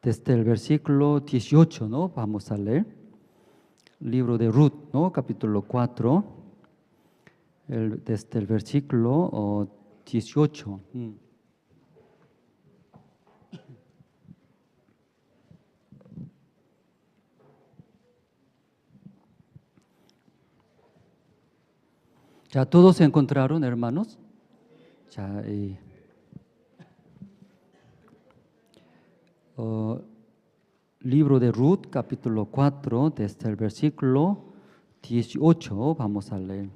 Desde el versículo 18, ¿no? Vamos a leer. Libro de Ruth, ¿no? Capítulo 4, desde el versículo 18. ¿Ya todos se encontraron, hermanos? Ya, libro de Ruth, capítulo 4, desde el versículo 18, vamos a leer.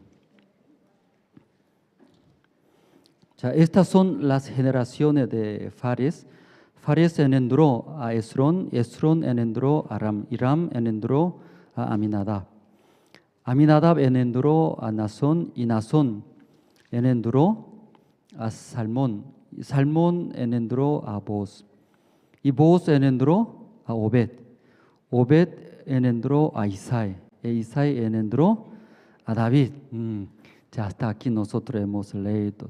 Ya, estas son las generaciones de Fares. Fares engendró a Esrón, Esrón engendró a Aram, Hiram engendró a Aminadab. Aminadab engendró a Nazón, y Nazón engendró a Salmón. Salmón engendró a Boz. Y Boz engendró a Obed. Obed engendró a Isaí. E Isaí engendró a David. Ya hasta aquí nosotros hemos leído.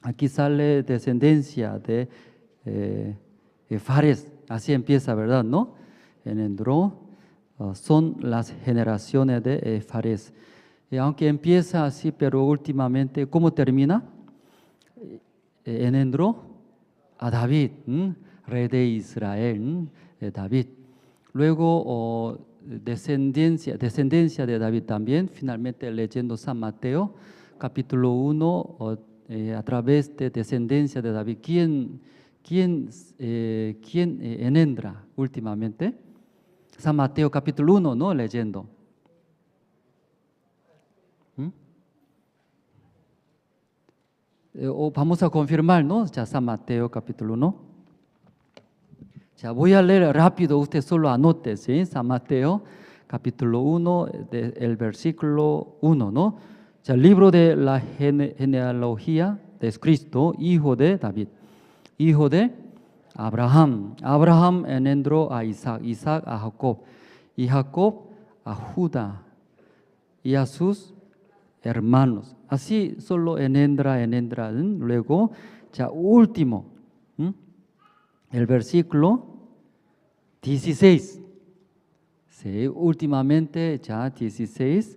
Aquí sale descendencia de Fares. Así empieza, ¿verdad? ¿No? Engendró. Son las generaciones de Fares. Aunque empieza así, pero últimamente, ¿cómo termina? Engendró a David, rey de Israel, David. Luego, descendencia de David también, finalmente leyendo San Mateo, capítulo 1, a través de descendencia de David. ¿Quién engendra últimamente? San Mateo capítulo 1, ¿no? Leyendo. Vamos a confirmar, ¿no? Ya San Mateo capítulo 1. Ya voy a leer rápido, usted solo anote, ¿sí? San Mateo capítulo 1, el versículo 1, ¿no? Ya libro de la genealogía de Cristo, hijo de David, hijo de Abraham. Abraham engendró a Isaac, Isaac a Jacob, y Jacob a Judá y a sus hermanos. Así solo engendra. Luego, ya último, el versículo 16. Sí, últimamente ya 16.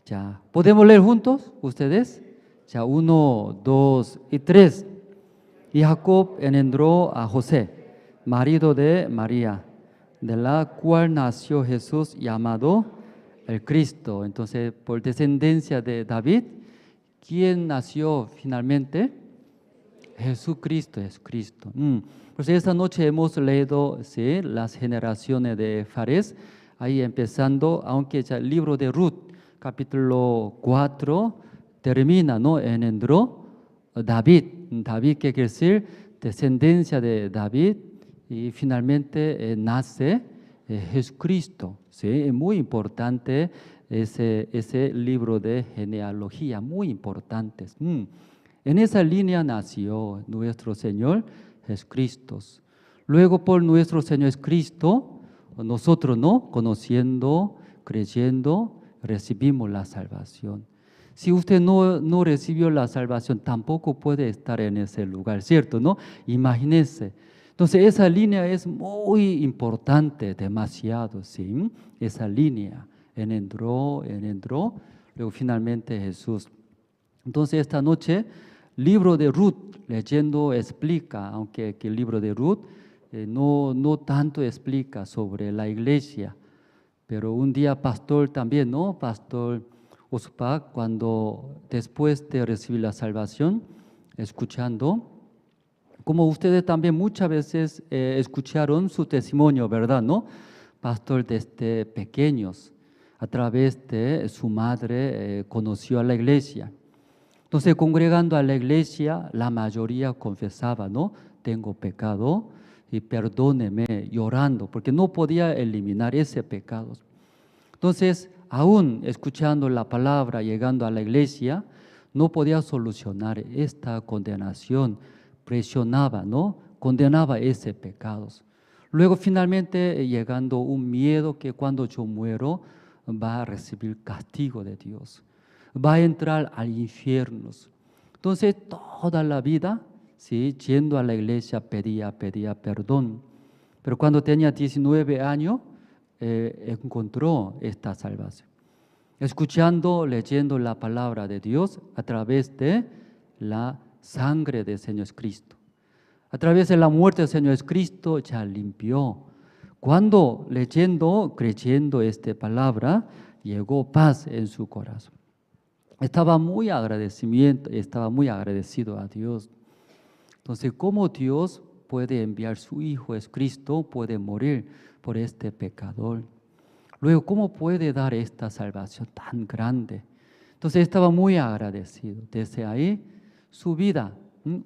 Ya, ¿podemos leer juntos ustedes? Ya 1, 2 y 3. Y Jacob engendró a José, marido de María, de la cual nació Jesús llamado el Cristo. Entonces, por descendencia de David, ¿quién nació finalmente? Jesucristo, Jesucristo. Pues esta noche hemos leído, ¿sí?, las generaciones de Fares, ahí empezando, aunque ya el libro de Ruth, capítulo 4, termina, ¿no?, engendró David. David quiere decir descendencia de David, y finalmente nace Jesucristo. ¿Sí? Es muy importante ese libro de genealogía, muy importante. En esa línea nació nuestro Señor Jesucristo. Luego por nuestro Señor Jesucristo, nosotros, ¿no?, conociendo, creyendo, recibimos la salvación. Si usted no recibió la salvación, tampoco puede estar en ese lugar, ¿cierto? ¿No? Imagínese. Entonces esa línea es muy importante, demasiado, ¿sí? Esa línea, engendró, luego finalmente Jesús. Entonces esta noche, libro de Ruth, leyendo explica, aunque el libro de Ruth no tanto explica sobre la iglesia, pero un día pastor también, ¿no? Pastor Ospak, cuando después de recibir la salvación, escuchando, como ustedes también muchas veces escucharon su testimonio, ¿verdad? ¿No? Pastor desde pequeños, a través de su madre, conoció a la iglesia. Entonces, congregando a la iglesia, la mayoría confesaba, ¿no? Tengo pecado y perdóneme, llorando, porque no podía eliminar ese pecado. Entonces, aún escuchando la palabra, llegando a la iglesia, no podía solucionar esta condenación, presionaba, ¿no? Condenaba ese pecado. Luego finalmente llegando un miedo que cuando yo muero va a recibir castigo de Dios, va a entrar al infierno. Entonces toda la vida, ¿sí?, yendo a la iglesia pedía perdón, pero cuando tenía 19 años encontró esta salvación. Escuchando, leyendo la palabra de Dios a través de la sangre del Señor Cristo. A través de la muerte del Señor Cristo ya limpió. Cuando leyendo, creyendo esta palabra, llegó paz en su corazón. Estaba muy agradecido a Dios. Entonces, ¿cómo Dios puede enviar su Hijo Jesucristo, puede morir por este pecador? Luego, ¿cómo puede dar esta salvación tan grande? Entonces estaba muy agradecido. Desde ahí, su vida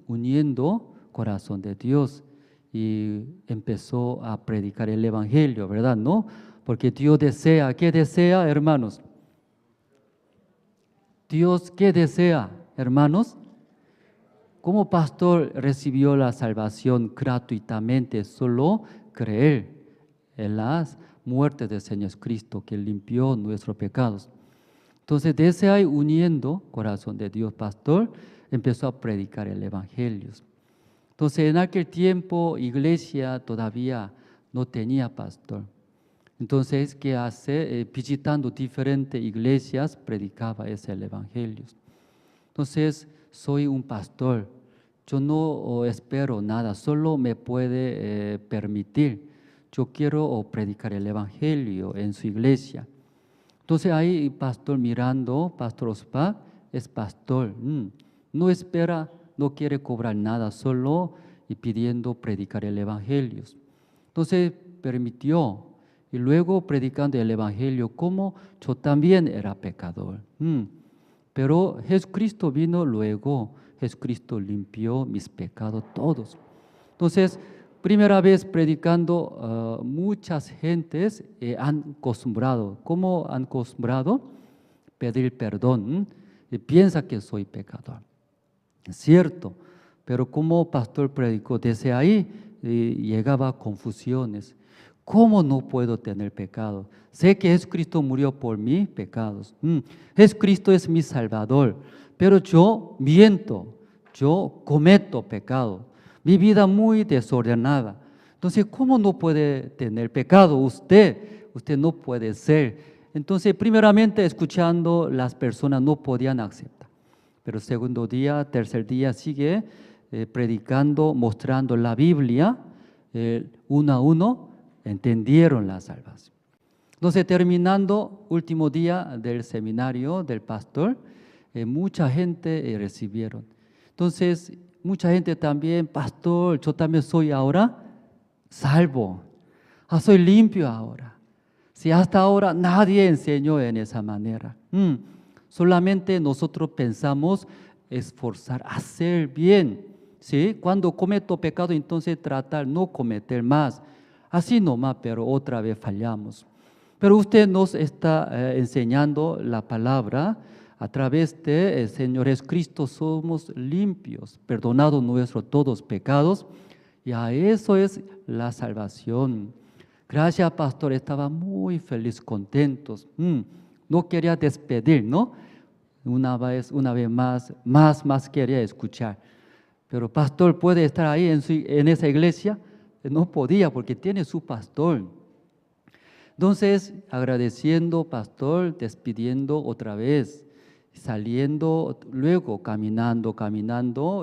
uniendo corazón de Dios y empezó a predicar el Evangelio, ¿verdad? ¿No? Porque Dios desea, ¿qué desea, hermanos? Dios, ¿qué desea, hermanos? Como pastor recibió la salvación gratuitamente, solo creer en las muertes del Señor Cristo que limpió nuestros pecados. Entonces, desde ahí, uniendo corazón de Dios, pastor, empezó a predicar el Evangelio. Entonces, en aquel tiempo, iglesia todavía no tenía pastor. Entonces, ¿qué hace? Visitando diferentes iglesias, predicaba ese Evangelio. Entonces, soy un pastor. Yo no espero nada, solo me puede permitir. Yo quiero predicar el Evangelio en su iglesia. Entonces ahí pastor mirando, pastor Ospak es pastor, no espera, no quiere cobrar nada, solo y pidiendo predicar el Evangelio. Entonces permitió, y luego predicando el Evangelio, como yo también era pecador. Pero Jesucristo vino luego, Jesucristo limpió mis pecados todos. Entonces, primera vez predicando, muchas gentes han acostumbrado. ¿Cómo han acostumbrado? Pedir perdón. Piensa que soy pecador. Es cierto, pero como pastor predicó, desde ahí llegaba a confusiones. ¿Cómo no puedo tener pecado? Sé que Jesucristo murió por mis pecados. Jesucristo es mi Salvador, pero yo miento, yo cometo pecado. Mi vida muy desordenada. Entonces, ¿cómo no puede tener pecado? Usted no puede ser. Entonces, primeramente, escuchando, las personas no podían aceptar. Pero segundo día, tercer día, sigue predicando, mostrando la Biblia, uno a uno, entendieron la salvación. Entonces, terminando, último día del seminario del pastor, mucha gente recibieron. Entonces, mucha gente también, pastor, yo también soy ahora salvo. Soy limpio ahora. Si hasta ahora nadie enseñó en esa manera. Solamente nosotros pensamos esforzar, hacer bien. ¿Sí? Cuando cometo pecado, entonces tratar no cometer más. Así nomás, pero otra vez fallamos. Pero usted nos está enseñando la palabra. A través de Señor Jesucristo somos limpios, perdonados nuestros todos pecados. Y a eso es la salvación. Gracias, pastor, estaba muy feliz, contentos. No quería despedir, ¿no? Una vez más quería escuchar. Pero pastor, ¿puede estar ahí en esa iglesia? No podía porque tiene su pastor. Entonces, agradeciendo, pastor, despidiendo otra vez, saliendo, luego caminando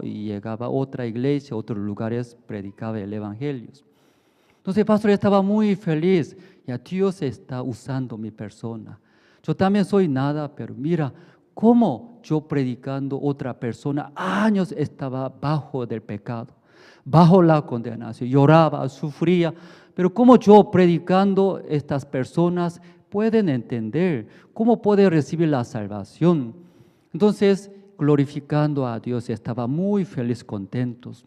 y llegaba a otra iglesia, a otros lugares, predicaba el evangelio. Entonces el pastor estaba muy feliz, ya Dios está usando mi persona. Yo también soy nada, pero mira cómo yo predicando otra persona, años estaba bajo del pecado, bajo la condenación, lloraba, sufría, pero cómo yo predicando estas personas pueden entender, cómo pueden recibir la salvación. Entonces, glorificando a Dios, estaba muy feliz, contentos.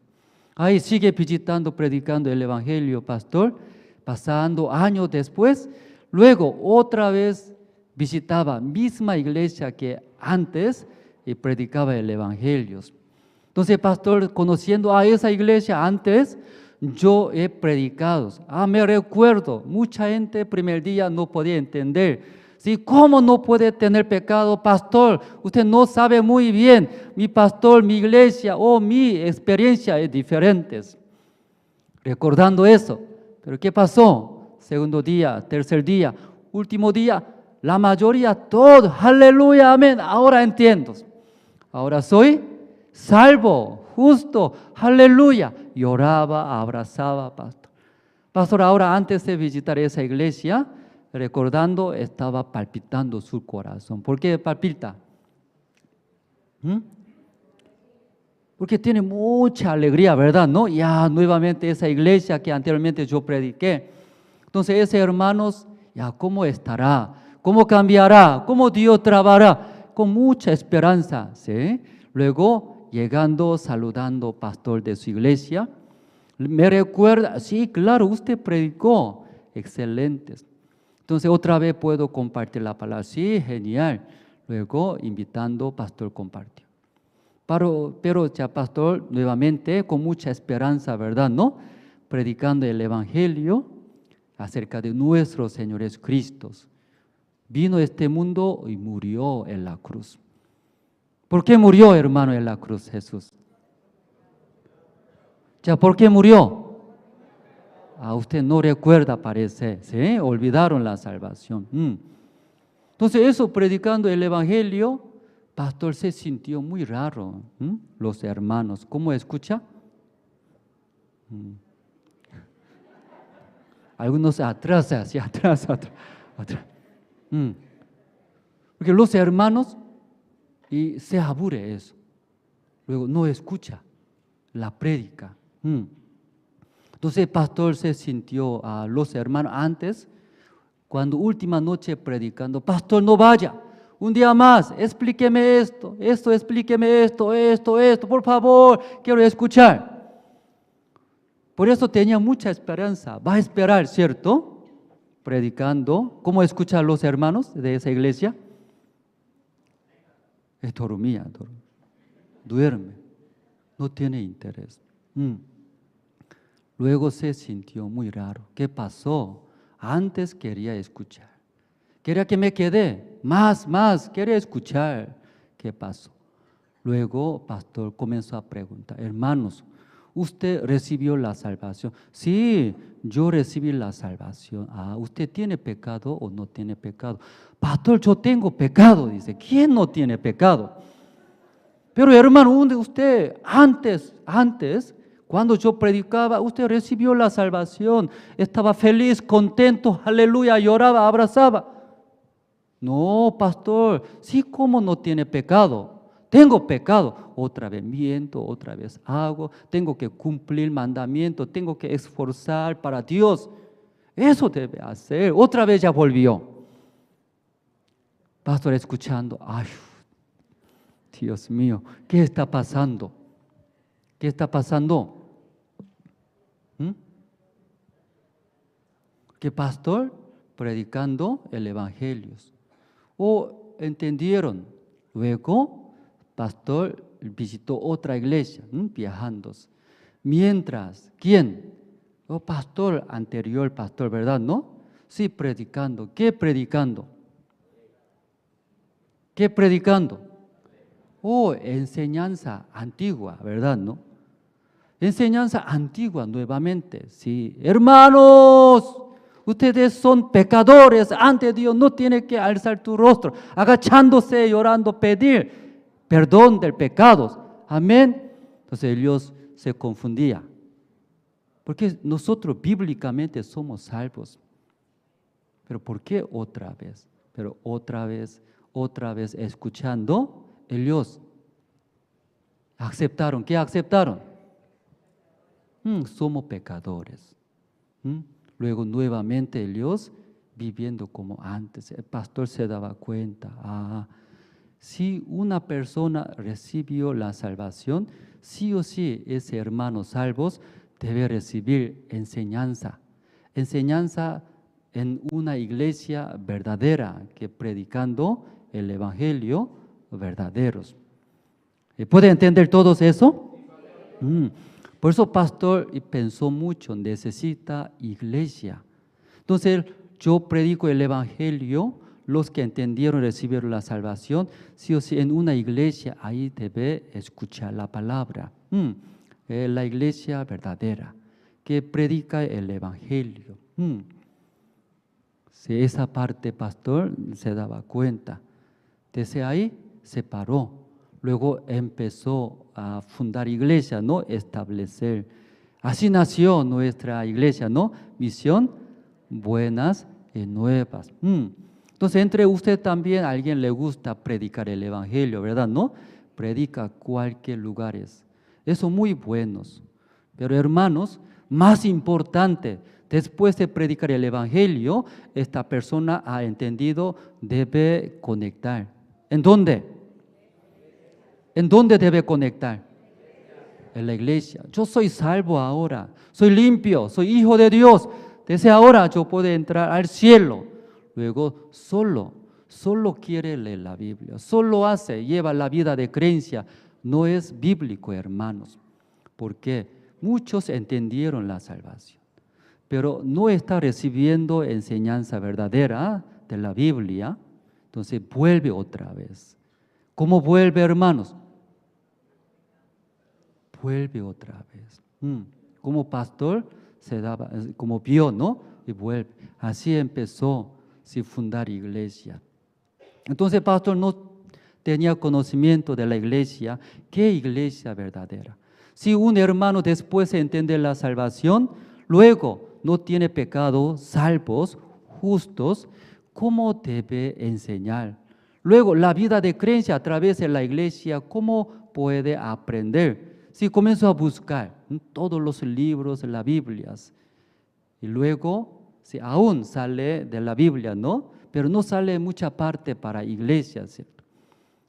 Ahí sigue visitando, predicando el evangelio, pastor, pasando años después, luego otra vez visitaba misma iglesia que antes y predicaba el evangelio. Entonces, pastor, conociendo a esa iglesia antes, yo he predicado. Me recuerdo, mucha gente el primer día no podía entender. ¿Sí? ¿Cómo no puede tener pecado, pastor? Usted no sabe muy bien. Mi pastor, mi iglesia o mi experiencia es diferente. Recordando eso. ¿Pero qué pasó? Segundo día, tercer día, último día, la mayoría, todo, aleluya, amén. Ahora entiendo. Ahora soy salvo, justo, aleluya. Lloraba, abrazaba, pastor. Pastor, ahora antes de visitar esa iglesia, recordando, estaba palpitando su corazón. ¿Por qué palpita? Porque tiene mucha alegría, ¿verdad? ¿No? Ya nuevamente esa iglesia que anteriormente yo prediqué. Entonces, ese hermanos, ya cómo estará, cómo cambiará, cómo Dios trabajará, con mucha esperanza, ¿sí? Luego, llegando, saludando pastor de su iglesia, me recuerda, sí, claro, usted predicó, excelentes. Entonces otra vez puedo compartir la palabra, sí, genial. Luego invitando, pastor compartió. Pero ya pastor, nuevamente con mucha esperanza, ¿verdad? ¿No? Predicando el evangelio acerca de nuestro Señor Jesucristo. Vino a este mundo y murió en la cruz. ¿Por qué murió, hermano, en la cruz Jesús? ¿Ya por qué murió? Usted no recuerda, parece, ¿sí? Olvidaron la salvación. Entonces eso, predicando el evangelio, pastor se sintió muy raro. Los hermanos, ¿cómo escucha? Algunos atrás, hacia atrás. Porque los hermanos y se aburre eso. Luego no escucha la prédica. Entonces el pastor se sintió a los hermanos antes, cuando última noche predicando, pastor, no vaya, un día más, explíqueme explíqueme esto, por favor, quiero escuchar. Por eso tenía mucha esperanza, va a esperar, ¿cierto? Predicando, ¿cómo escuchan los hermanos de esa iglesia? Dormía, duerme, no tiene interés. Luego se sintió muy raro. ¿Qué pasó? Antes quería escuchar. Quería que me quede. Más, quería escuchar. ¿Qué pasó? Luego, pastor comenzó a preguntar, hermanos, ¿usted recibió la salvación? Sí, yo recibí la salvación. ¿Usted tiene pecado o no tiene pecado? Pastor, yo tengo pecado, dice. ¿Quién no tiene pecado? Pero hermano, usted antes, cuando yo predicaba, usted recibió la salvación, estaba feliz, contento, aleluya, lloraba, abrazaba. No, pastor, sí, ¿cómo no tiene pecado? Tengo pecado. Otra vez miento, otra vez hago, tengo que cumplir mandamientos, tengo que esforzar para Dios. Eso debe hacer. Otra vez ya volvió. Pastor escuchando, ay, Dios mío, ¿qué está pasando? ¿Qué está pasando? Que pastor predicando el evangelio. O entendieron. Luego, pastor visitó otra iglesia, viajando. Mientras, ¿quién? Oh, pastor anterior, pastor, ¿verdad? ¿No? Sí, predicando. ¿Qué predicando? ¿Qué predicando? Oh, enseñanza antigua, ¿verdad? ¿No? Enseñanza antigua nuevamente. Sí, hermanos, ustedes son pecadores ante Dios, no tiene que alzar tu rostro, agachándose, llorando, pedir perdón del pecado. Amén. Entonces ellos se confundían. Porque nosotros bíblicamente somos salvos. Pero ¿por qué otra vez? Pero otra vez escuchando, ellos aceptaron. ¿Qué aceptaron? Somos pecadores. Luego nuevamente ellos viviendo como antes. El pastor se daba cuenta, si una persona recibió la salvación, sí o sí ese hermano salvos debe recibir enseñanza. Enseñanza en una iglesia verdadera, que predicando el evangelio verdaderos. ¿Puede entender todos eso? Por eso pastor pensó mucho, necesita iglesia. Entonces yo predico el evangelio, los que entendieron recibieron la salvación, sí o sí en una iglesia ahí debe escuchar la palabra. La iglesia verdadera, que predica el evangelio. Si esa parte pastor se daba cuenta, desde ahí se paró. Luego empezó a fundar iglesia, ¿no? Establecer. Así nació nuestra iglesia, ¿no? Misión buenas y nuevas. Entonces, entre usted también, a alguien le gusta predicar el evangelio, ¿verdad? ¿No? Predica cualquier lugares. Eso muy buenos. Pero hermanos, más importante, después de predicar el evangelio, esta persona ha entendido, debe conectar. ¿En dónde? ¿En dónde debe conectar? En la iglesia. Yo soy salvo ahora, soy limpio, soy hijo de Dios. Desde ahora yo puedo entrar al cielo. Luego solo quiere leer la Biblia, solo lleva la vida de creencia. No es bíblico, hermanos, porque muchos entendieron la salvación, pero no está recibiendo enseñanza verdadera de la Biblia. Entonces vuelve otra vez. ¿Cómo vuelve, hermanos? Vuelve otra vez. Como pastor se daba, como vio, ¿no? Y vuelve. Así empezó a fundar iglesia. Entonces, pastor no tenía conocimiento de la iglesia. ¿Qué iglesia verdadera? Si un hermano después entiende la salvación, luego no tiene pecado, salvos, justos, ¿cómo debe enseñar? Luego, la vida de creencia a través de la iglesia, ¿cómo puede aprender? Si comienzo a buscar todos los libros de las Biblias, y luego, si aún sale de la Biblia, ¿no? Pero no sale mucha parte para iglesias, ¿cierto?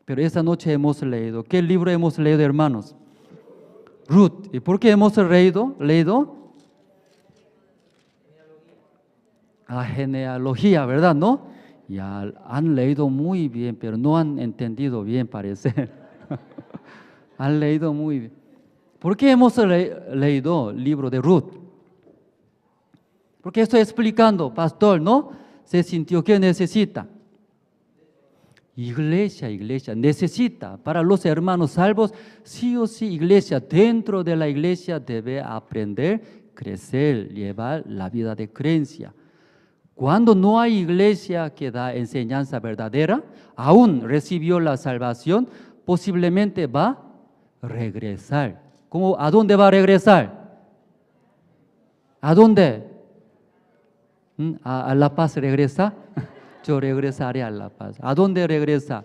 Pero esta noche hemos leído. ¿Qué libro hemos leído, hermanos? Ruth. ¿Y por qué hemos leído? La genealogía, ¿verdad? ¿No? Ya han leído muy bien, pero no han entendido bien, parece. Han leído muy bien. ¿Por qué hemos leído el libro de Ruth? Porque estoy explicando, pastor, ¿no? Se sintió que necesita. Iglesia, necesita para los hermanos salvos, sí o sí, iglesia. Dentro de la iglesia debe aprender, crecer, llevar la vida de creencia. Cuando no hay iglesia que da enseñanza verdadera, aún recibió la salvación, posiblemente va a regresar. ¿A dónde va a regresar? ¿A dónde? ¿A La Paz regresa? Yo regresaré a la paz. ¿A dónde regresa?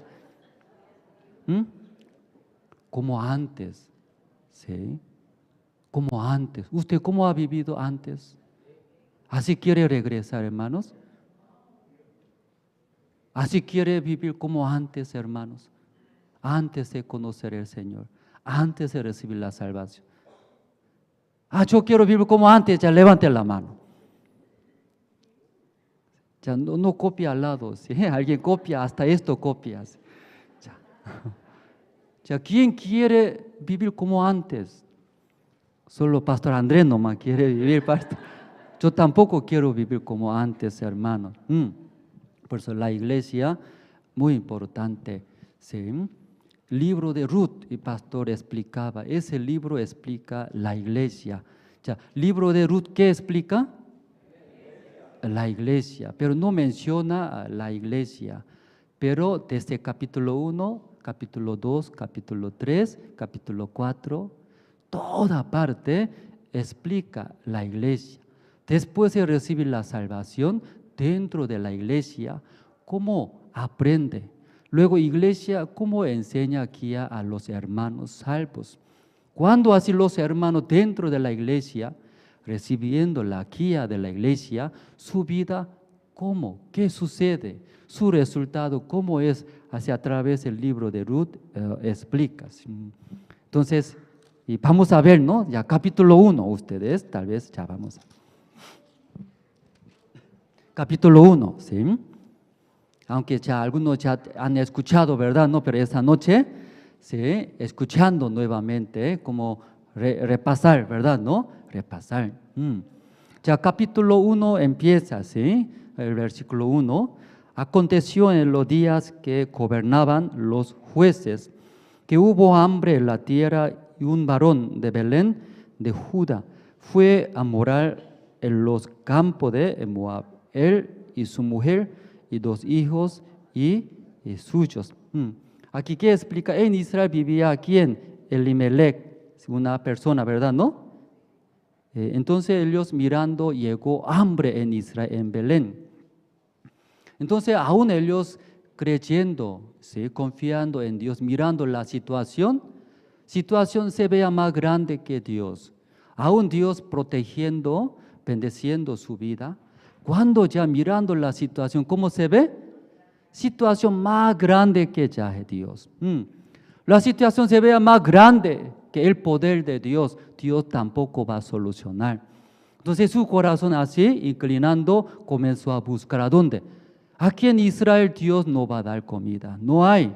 Como antes, ¿sí? Como antes. ¿Usted cómo ha vivido antes? ¿Así quiere regresar, hermanos? ¿Así quiere vivir como antes, hermanos? Antes de conocer al Señor, antes de recibir la salvación. Yo quiero vivir como antes, ya levante la mano. Ya no copia al lado, ¿sí? Alguien copia, hasta esto copias. Ya, ¿quién quiere vivir como antes? Solo Pastor Andrés nomás quiere vivir, pastor. Yo tampoco quiero vivir como antes, hermanos. Por eso la iglesia, muy importante, ¿sí? Libro de Ruth, y pastor explicaba, ese libro explica la iglesia. Ya, libro de Ruth, ¿qué explica? La iglesia, pero no menciona la iglesia. Pero desde capítulo 1, capítulo 2, capítulo 3, capítulo 4, toda parte explica la iglesia. Después de recibir la salvación dentro de la iglesia, ¿cómo aprende? Luego, iglesia, ¿cómo enseña aquí a los hermanos salvos? Cuando así los hermanos dentro de la iglesia, recibiendo la guía de la iglesia, su vida, ¿cómo? ¿Qué sucede? Su resultado, ¿cómo es? Hacia a través del libro de Ruth explica. Entonces, y vamos a ver, ¿no? Ya capítulo 1, ustedes tal vez ya vamos. Capítulo 1, ¿sí? Aunque ya algunos ya han escuchado, ¿verdad? No, pero esta noche, ¿sí? Escuchando nuevamente, como repasar, ¿verdad? ¿No? Repasar. Ya capítulo 1 empieza, ¿sí? El versículo 1. Aconteció en los días que gobernaban los jueces, que hubo hambre en la tierra, y un varón de Belén de Judá fue a morar en los campos de Moab, él y su mujer y 2 hijos y suyos. Aquí ¿qué explica? En Israel vivía ¿quién? Elimelech, una persona, ¿verdad? ¿No? Entonces ellos mirando, llegó hambre en Israel, en Belén. Entonces aún ellos creyendo, ¿sí? Confiando en Dios, mirando la situación se vea más grande que Dios. Aún Dios protegiendo, bendeciendo su vida. Cuando ya mirando la situación, ¿cómo se ve? Situación más grande que ya es Dios. La situación se vea más grande que el poder de Dios. Dios tampoco va a solucionar. Entonces su corazón así, inclinando, comenzó a buscar ¿a dónde? Aquí en Israel Dios no va a dar comida, no hay,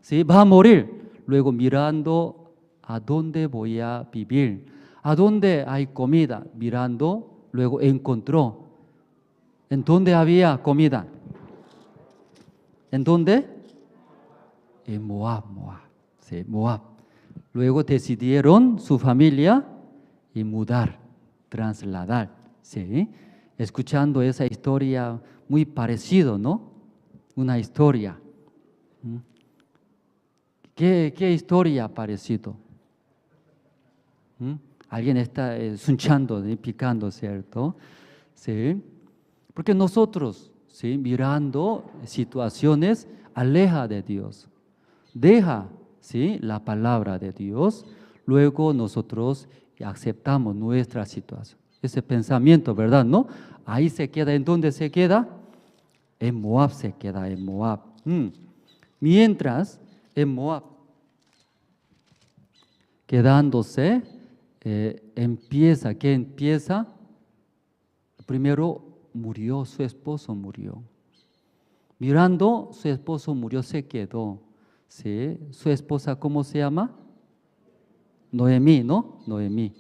¿sí? Va a morir. Luego mirando a dónde voy a vivir, a dónde hay comida, mirando, luego encontró. ¿En dónde había comida? ¿En dónde? En Moab, sí, Moab. Luego decidieron su familia y mudar, trasladar, ¿sí? Escuchando esa historia muy parecido, ¿no? Una historia. ¿Qué historia parecido? Alguien está sunchando, picando, ¿cierto? Sí. Porque nosotros, ¿sí? Mirando situaciones, aleja de Dios, deja, ¿sí? La palabra de Dios, luego nosotros aceptamos nuestra situación. Ese pensamiento, ¿verdad? ¿No? Ahí se queda. ¿En dónde se queda? En Moab se queda, en Moab. Mientras, en Moab, quedándose, empieza, ¿qué empieza? Primero murió, su esposo murió. Mirando, su esposo murió, se quedó. ¿Sí? Su esposa, ¿cómo se llama? Noemí, ¿no? Noemí.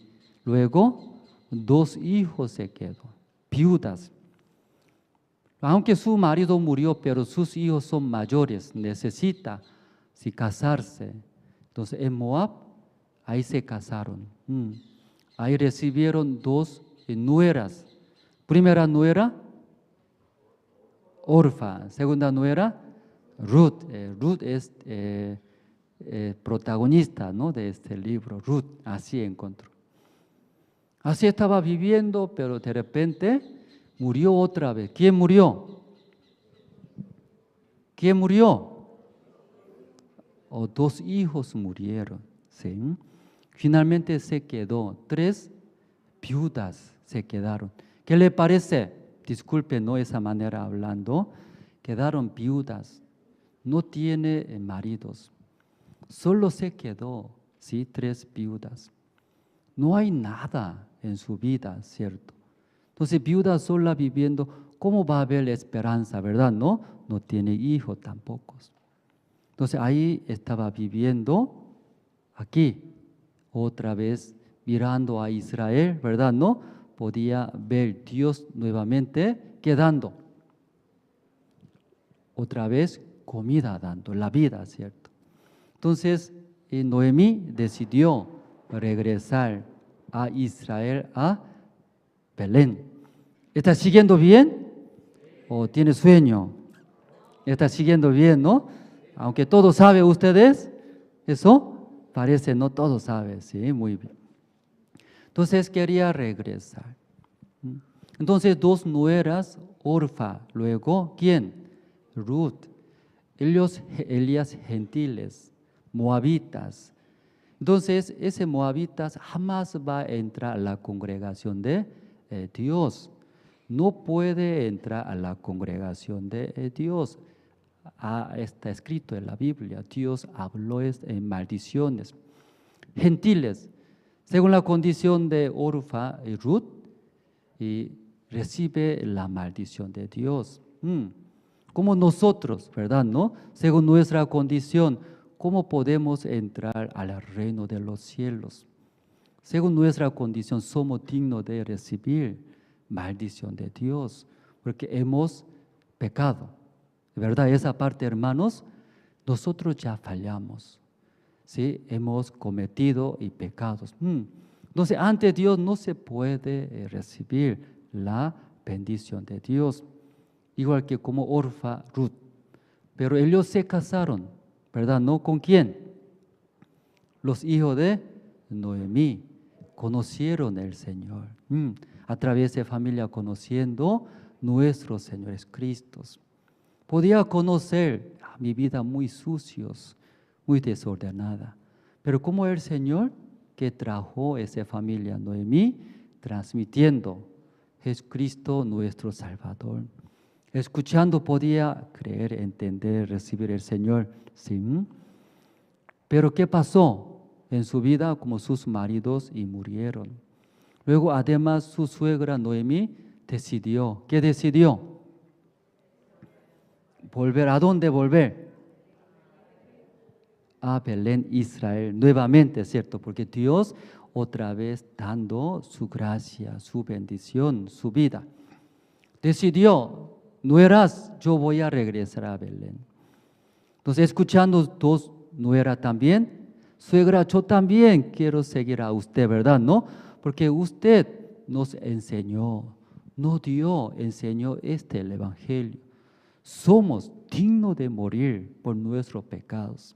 Luego, 2 hijos se quedó, viudas. Aunque su marido murió, pero sus hijos son mayores, necesita sí, casarse. Entonces, en Moab, ahí se casaron. Ahí recibieron 2 nueras. Primera nuera, Orfa. Segunda nuera, Ruth. Ruth es protagonista, ¿no? De este libro. Ruth, así encontró. Así estaba viviendo, pero de repente murió otra vez. ¿Quién murió? ¿Quién murió? Dos hijos murieron. ¿Sí? Finalmente se quedó, 3 viudas se quedaron. ¿Qué le parece? Disculpe, no esa manera hablando. Quedaron viudas, no tiene maridos. Solo se quedó, ¿sí? 3 viudas. No hay nada en su vida, ¿cierto? Entonces, viuda sola viviendo, ¿cómo va a haber esperanza, verdad? No tiene hijo tampoco. Entonces, ahí estaba viviendo, aquí, otra vez mirando a Israel, ¿verdad? No podía ver Dios nuevamente quedando. Otra vez comida dando, la vida, ¿cierto? Entonces, Noemí decidió regresar a Israel, a Belén. ¿Está siguiendo bien? ¿O tiene sueño? Está siguiendo bien, ¿no? Aunque todo sabe ustedes, eso parece no todo sabe, sí, muy bien. Entonces quería regresar. Entonces 2 nueras, Orfa, luego, ¿quién? Ruth, ellos gentiles, moabitas. Entonces, ese moabitas jamás va a entrar a la congregación de Dios. No puede entrar a la congregación de Dios. Está escrito en la Biblia, Dios habló en maldiciones. Gentiles, según la condición de Orfa y Ruth, y recibe la maldición de Dios. Como nosotros, ¿verdad? ¿No? Según nuestra condición, ¿cómo podemos entrar al reino de los cielos? Según nuestra condición, somos dignos de recibir maldición de Dios, porque hemos pecado. ¿Verdad? Esa parte, hermanos, nosotros ya fallamos. ¿Sí? Hemos cometido y pecados. Entonces, ante Dios no se puede recibir la bendición de Dios. Igual que como Orfa, Ruth. Pero ellos se casaron, ¿verdad? ¿No? ¿Con quién? Los hijos de Noemí conocieron al Señor. A través de familia conociendo nuestro Señor Jesucristo. Podía conocer mi vida muy sucios, muy desordenada. Pero como el Señor que trajo esa familia Noemí, transmitiendo Jesucristo nuestro Salvador. Escuchando podía creer, entender, recibir el Señor. ¿Sí? Pero ¿qué pasó en su vida? Como sus maridos y murieron. Luego además su suegra Noemí decidió. ¿Qué decidió? Volver. ¿A dónde volver? A Belén, Israel, nuevamente, ¿cierto? Porque Dios otra vez dando su gracia, su bendición, su vida. Decidió, nueras, yo voy a regresar a Belén. Entonces, escuchando 2 nueras también, suegra, yo también quiero seguir a usted, ¿verdad? ¿No? Porque usted nos enseñó, enseñó el Evangelio. Somos dignos de morir por nuestros pecados.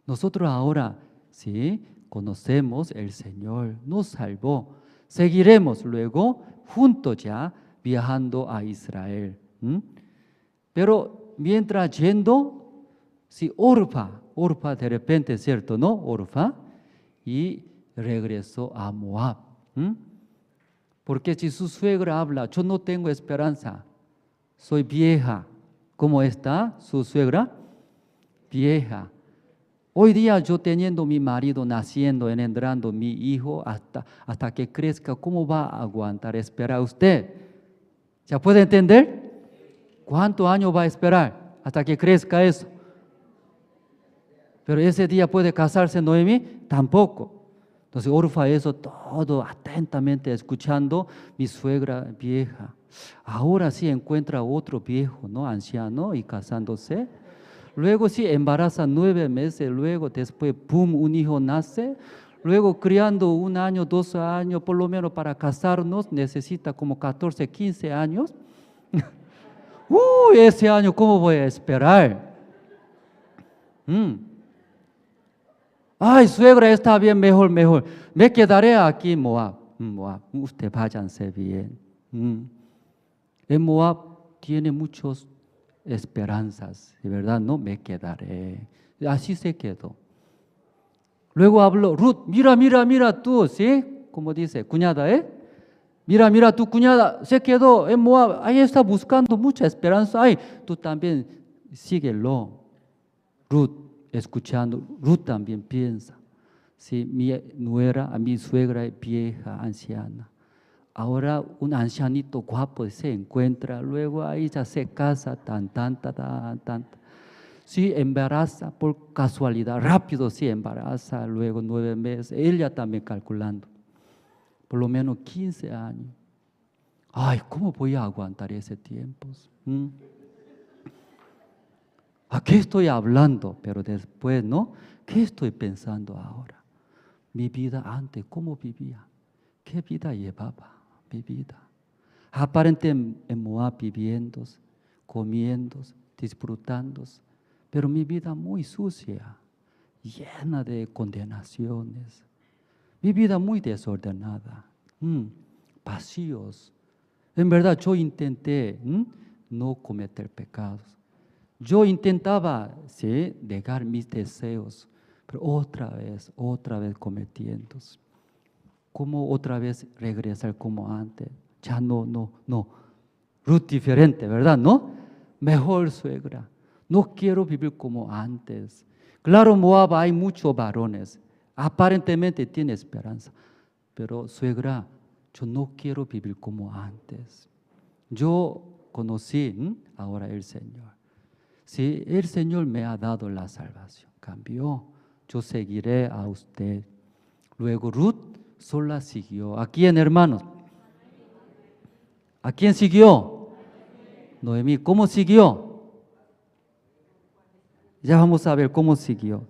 Nosotros ahora, sí, conocemos el Señor, nos salvó. Seguiremos luego juntos ya viajando a Israel. Pero mientras yendo, sí, Orfa de repente, ¿cierto? ¿No? Orfa, y regresó a Moab. Porque si su suegra habla, yo no tengo esperanza, soy vieja. ¿Cómo está su suegra? Vieja. Hoy día yo teniendo mi marido naciendo, engendrando mi hijo hasta que crezca, ¿cómo va a aguantar, esperar usted? ¿Ya puede entender? ¿Cuántos años va a esperar hasta que crezca eso? Pero ese día puede casarse Noemí, tampoco. Entonces Orfa eso todo atentamente escuchando, mi suegra vieja. Ahora sí encuentra otro viejo, ¿no? Anciano y casándose. Luego sí embaraza 9 meses, luego después, ¡pum!, un hijo nace. Luego criando 1 año, 2 años, por lo menos para casarnos, necesita como 14, 15 años. Ese año, ¿cómo voy a esperar? Ay, suegra, está bien, mejor. Me quedaré aquí en Moab. Usted váyanse bien. En Moab tiene muchos esperanzas, de verdad, no me quedaré. Así se quedó. Luego habló, Ruth, mira tú, ¿sí? Como dice, cuñada, Mira, tu cuñada se quedó en Moab, ahí está buscando mucha esperanza. Ay, tú también síguelo. Ruth, escuchando, Ruth también piensa. Sí, mi nuera, a mi suegra es vieja, anciana. Ahora un ancianito guapo se encuentra, luego ahí ya se casa, tan. Sí, embaraza por casualidad, rápido sí embaraza, luego 9 meses, ella también calculando. Por lo menos 15 años. Ay, ¿cómo voy a aguantar ese tiempo? ¿A qué estoy hablando? Pero después, ¿no? ¿Qué estoy pensando ahora? Mi vida antes, ¿cómo vivía? ¿Qué vida llevaba mi vida? Aparentemente en Moab viviendo, comiendo, disfrutando, pero mi vida muy sucia, llena de condenaciones. Mi vida muy desordenada, vacíos. En verdad yo intenté no cometer pecados. Yo intentaba dejar mis deseos, pero otra vez cometiendo. ¿Cómo otra vez regresar como antes? Ya no. Ruth diferente, ¿verdad? ¿No? Mejor suegra. No quiero vivir como antes. Claro, Moab hay muchos varones. Aparentemente tiene esperanza. Pero suegra, yo no quiero vivir como antes. Yo conocí ahora el Señor. Sí, el Señor me ha dado la salvación. Cambió. Yo seguiré a usted. Luego Ruth sola siguió. ¿A quién, hermanos? ¿A quién siguió? Noemí. ¿Cómo siguió? Ya vamos a ver cómo siguió.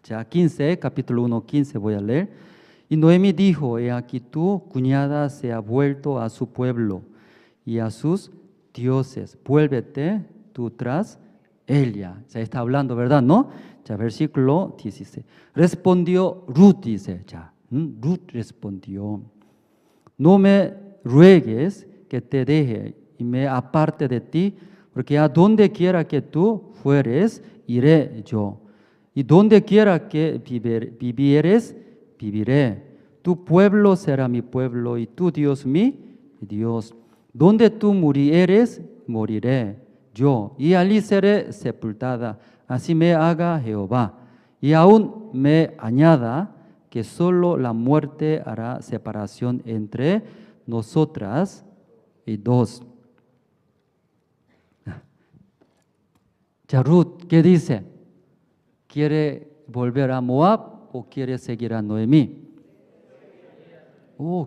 Ya 15, capítulo 1, 15 voy a leer. Y Noemí dijo, he aquí tu cuñada se ha vuelto a su pueblo y a sus dioses. Vuélvete tú tras ella. Ya está hablando, ¿verdad? ¿No? Ya versículo 16. Respondió Ruth, dice ya. Ruth respondió, no me ruegues que te deje y me aparte de ti, porque a donde quiera que tú fueres, iré yo. Y donde quiera que vivieres, viviré. Tu pueblo será mi pueblo y tu Dios mi Dios. Donde tú murieres, moriré yo, y allí seré sepultada. Así me haga Jehová. Y aún me añada que solo la muerte hará separación entre nosotras y dos. Ya Ruth, ¿qué dice? ¿Quiere volver a Moab o quiere seguir a Noemí?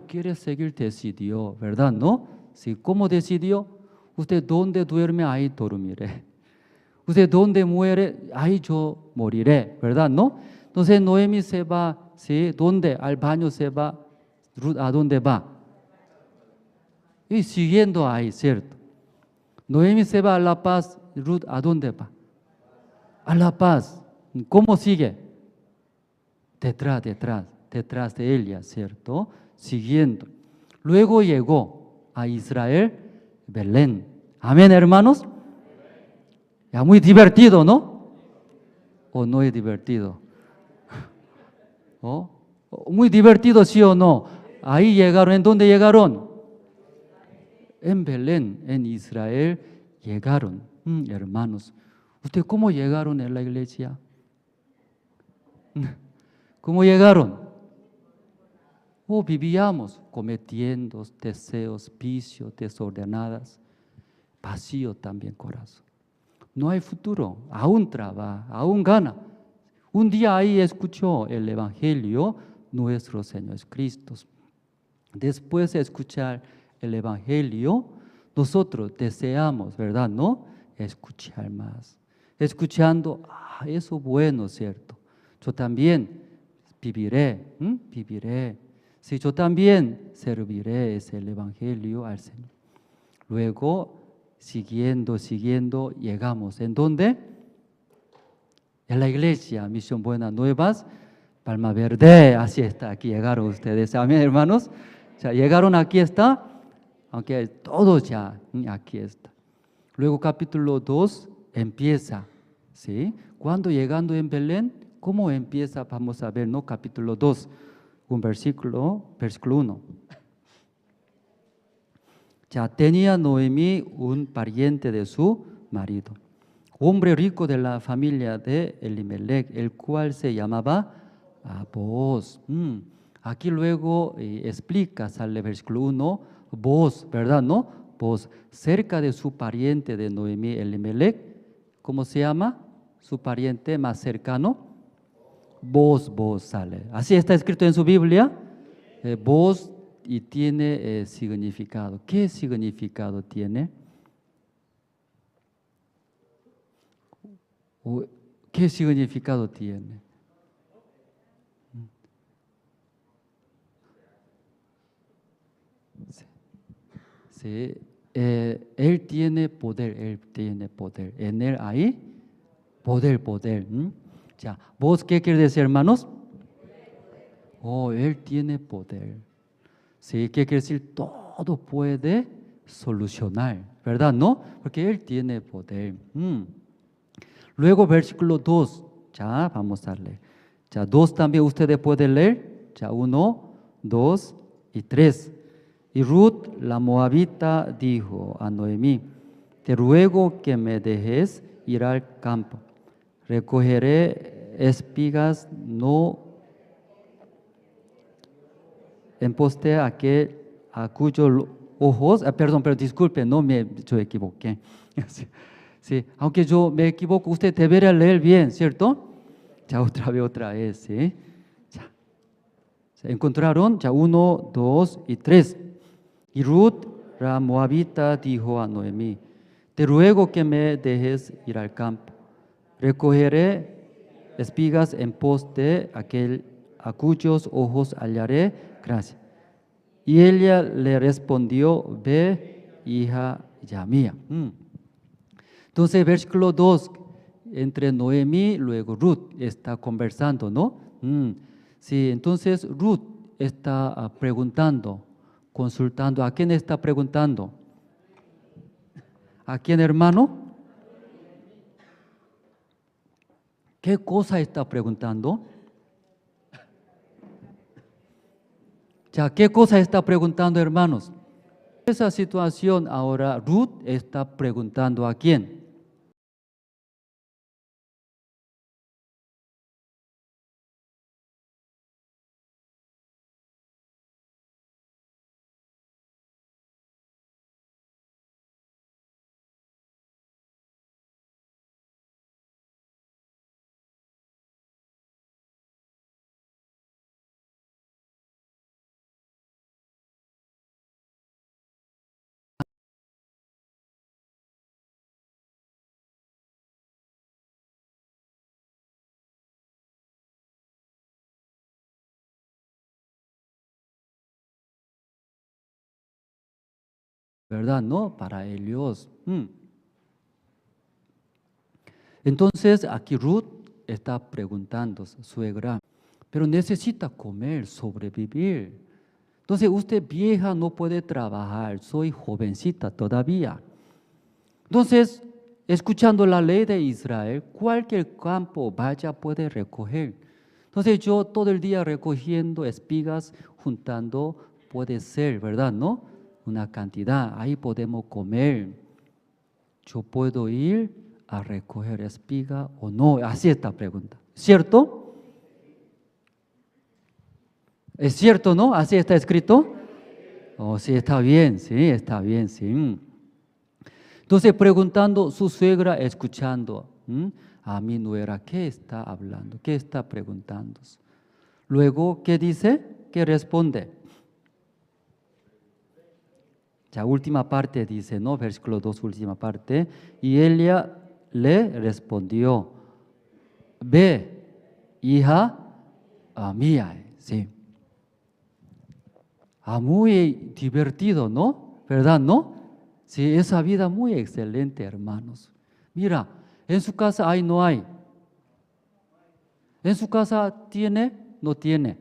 Quiere seguir, decidió, ¿verdad? ¿No? Sí, ¿cómo decidió? Usted donde duerme, ahí dormiré. Usted donde muere, ahí yo moriré, ¿verdad? ¿No? Entonces Noemí se va, ¿sí? ¿Dónde? Al baño se va. Ruth, ¿a dónde va? Y siguiendo ahí, ¿cierto? Noemí se va a La Paz. Ruth, ¿a dónde va? A La Paz. ¿Cómo sigue? Detrás de ella, ¿cierto? Siguiendo. Luego llegó a Israel, Belén. Amén, hermanos. Ya muy divertido, ¿no? ¿O no es divertido? ¿Oh? Muy divertido, ¿sí o no? Ahí llegaron. ¿En dónde llegaron? En Belén, en Israel llegaron. Hermanos, ¿ustedes cómo llegaron en la iglesia? ¿Cómo llegaron? Vivíamos cometiendo deseos, vicios, desordenadas, vacío también corazón. No hay futuro, aún trabaja, aún gana. Un día ahí escuchó el Evangelio, nuestro Señor Cristo. Después de escuchar el Evangelio, nosotros deseamos, ¿verdad? ¿No? Escuchar más. Escuchando, eso bueno, ¿cierto? Yo también viviré. Sí, yo también serviré el Evangelio al Señor. Luego, siguiendo, llegamos. ¿En dónde? En la iglesia, Misión Buenas Nuevas, Palma Verde. Así está, aquí llegaron ustedes. Amén, hermanos. O sea, llegaron, aquí está. aunque todo ya aquí está. Luego capítulo 2 empieza, ¿sí? Cuando llegando en Belén, ¿cómo empieza? Vamos a ver, ¿no? Capítulo 2, un versículo 1. Ya tenía Noemí un pariente de su marido, hombre rico de la familia de Elimelech, el cual se llamaba Booz. Aquí luego explica, sale versículo 1, Booz, ¿verdad? ¿No? Booz, cerca de su pariente de Noemí, Elimelech. ¿Cómo se llama? Su pariente más cercano. Booz sale. Así está escrito en su Biblia. Booz y tiene significado. ¿Qué significado tiene? ¿Qué significado tiene? Sí. Él tiene poder. En él hay poder. Ya, ¿vos qué quiere decir, hermanos? Él tiene poder. Sí, ¿qué quiere decir? Todo puede solucionar, ¿verdad? ¿No? Porque Él tiene poder. Luego versículo 2, ya vamos a leer. Ya 2 también ustedes pueden leer. Ya 1, 2 y 3. Y Ruth, la moabita, dijo a Noemí: te ruego que me dejes ir al campo. Recogeré espigas, no en poste aquel a cuyos ojos, pero disculpe, yo equivoqué. Sí, aunque yo me equivoco, usted debería leer bien, ¿cierto? Ya otra vez, ¿sí? Ya. ¿Se encontraron? Ya 1, 2 y 3. Y Ruth, la moabita, dijo a Noemí: te ruego que me dejes ir al campo. Recogeré espigas en pos de aquel a cuyos ojos hallaré gracia. Y ella le respondió: ve, hija ya mía. Entonces, versículo 2, entre Noemí, luego Ruth está conversando, ¿no? Sí, entonces Ruth está preguntando, consultando. ¿A quién está preguntando? ¿A quién, hermano? ¿Qué cosa está preguntando? Ya, ¿qué cosa está preguntando, hermanos? Esa situación ahora Ruth está preguntando a quién. ¿Verdad? ¿No? Para ellos. Entonces aquí Ruth está preguntando, suegra, pero necesita comer, sobrevivir. Entonces usted vieja no puede trabajar, soy jovencita todavía. Entonces, escuchando la ley de Israel, cualquier campo vaya puede recoger. Entonces yo todo el día recogiendo espigas, juntando, puede ser, ¿verdad? ¿No? Una cantidad, ahí podemos comer. Yo puedo ir a recoger espiga o no, así está la pregunta, ¿cierto? ¿Es cierto, no? ¿Así está escrito? Sí, está bien, sí. Entonces preguntando, su suegra escuchando, a mi nuera, ¿qué está hablando? ¿Qué está preguntando? Luego, ¿qué dice? ¿Qué responde? La última parte dice, ¿no? Versículo 2, última parte. Y ella le respondió: ve, hija mía. Sí. Muy divertido, ¿no? ¿Verdad, no? Sí, esa vida muy excelente, hermanos. Mira, en su casa hay, no hay. En su casa tiene, no tiene.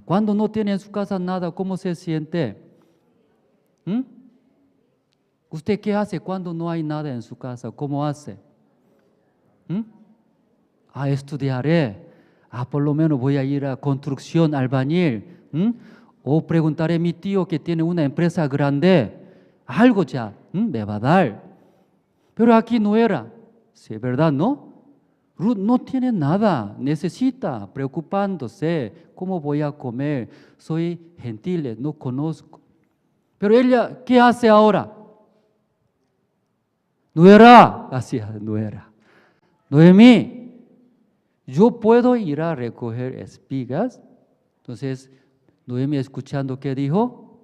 Cuando no tiene en su casa nada, ¿cómo se siente? ¿Mm? ¿Usted qué hace cuando no hay nada en su casa? ¿Cómo hace? ¿Mm? Estudiaré. Por lo menos voy a ir a construcción, albañil. ¿Mm? O preguntaré a mi tío que tiene una empresa grande. Algo ya me va a dar. Pero aquí no era. Sí, ¿verdad? ¿No? Ruth no tiene nada, necesita, preocupándose, ¿cómo voy a comer? Soy gentil, no conozco. Pero ella, ¿qué hace ahora? Nuera, así es, nuera. Noemí, yo puedo ir a recoger espigas. Entonces, Noemí escuchando, ¿qué dijo?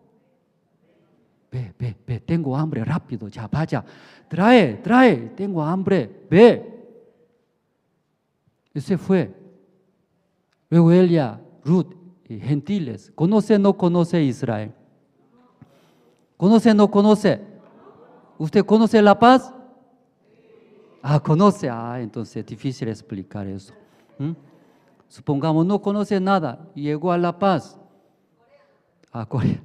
Ve, tengo hambre, rápido, ya vaya, trae, tengo hambre, ve. Y se fue. Luego ella, Ruth, gentiles, ¿conoce o no conoce Israel? ¿Conoce o no conoce? ¿Usted conoce la paz? Conoce. Entonces es difícil explicar eso. Supongamos no conoce nada, llegó a La Paz, a Corea.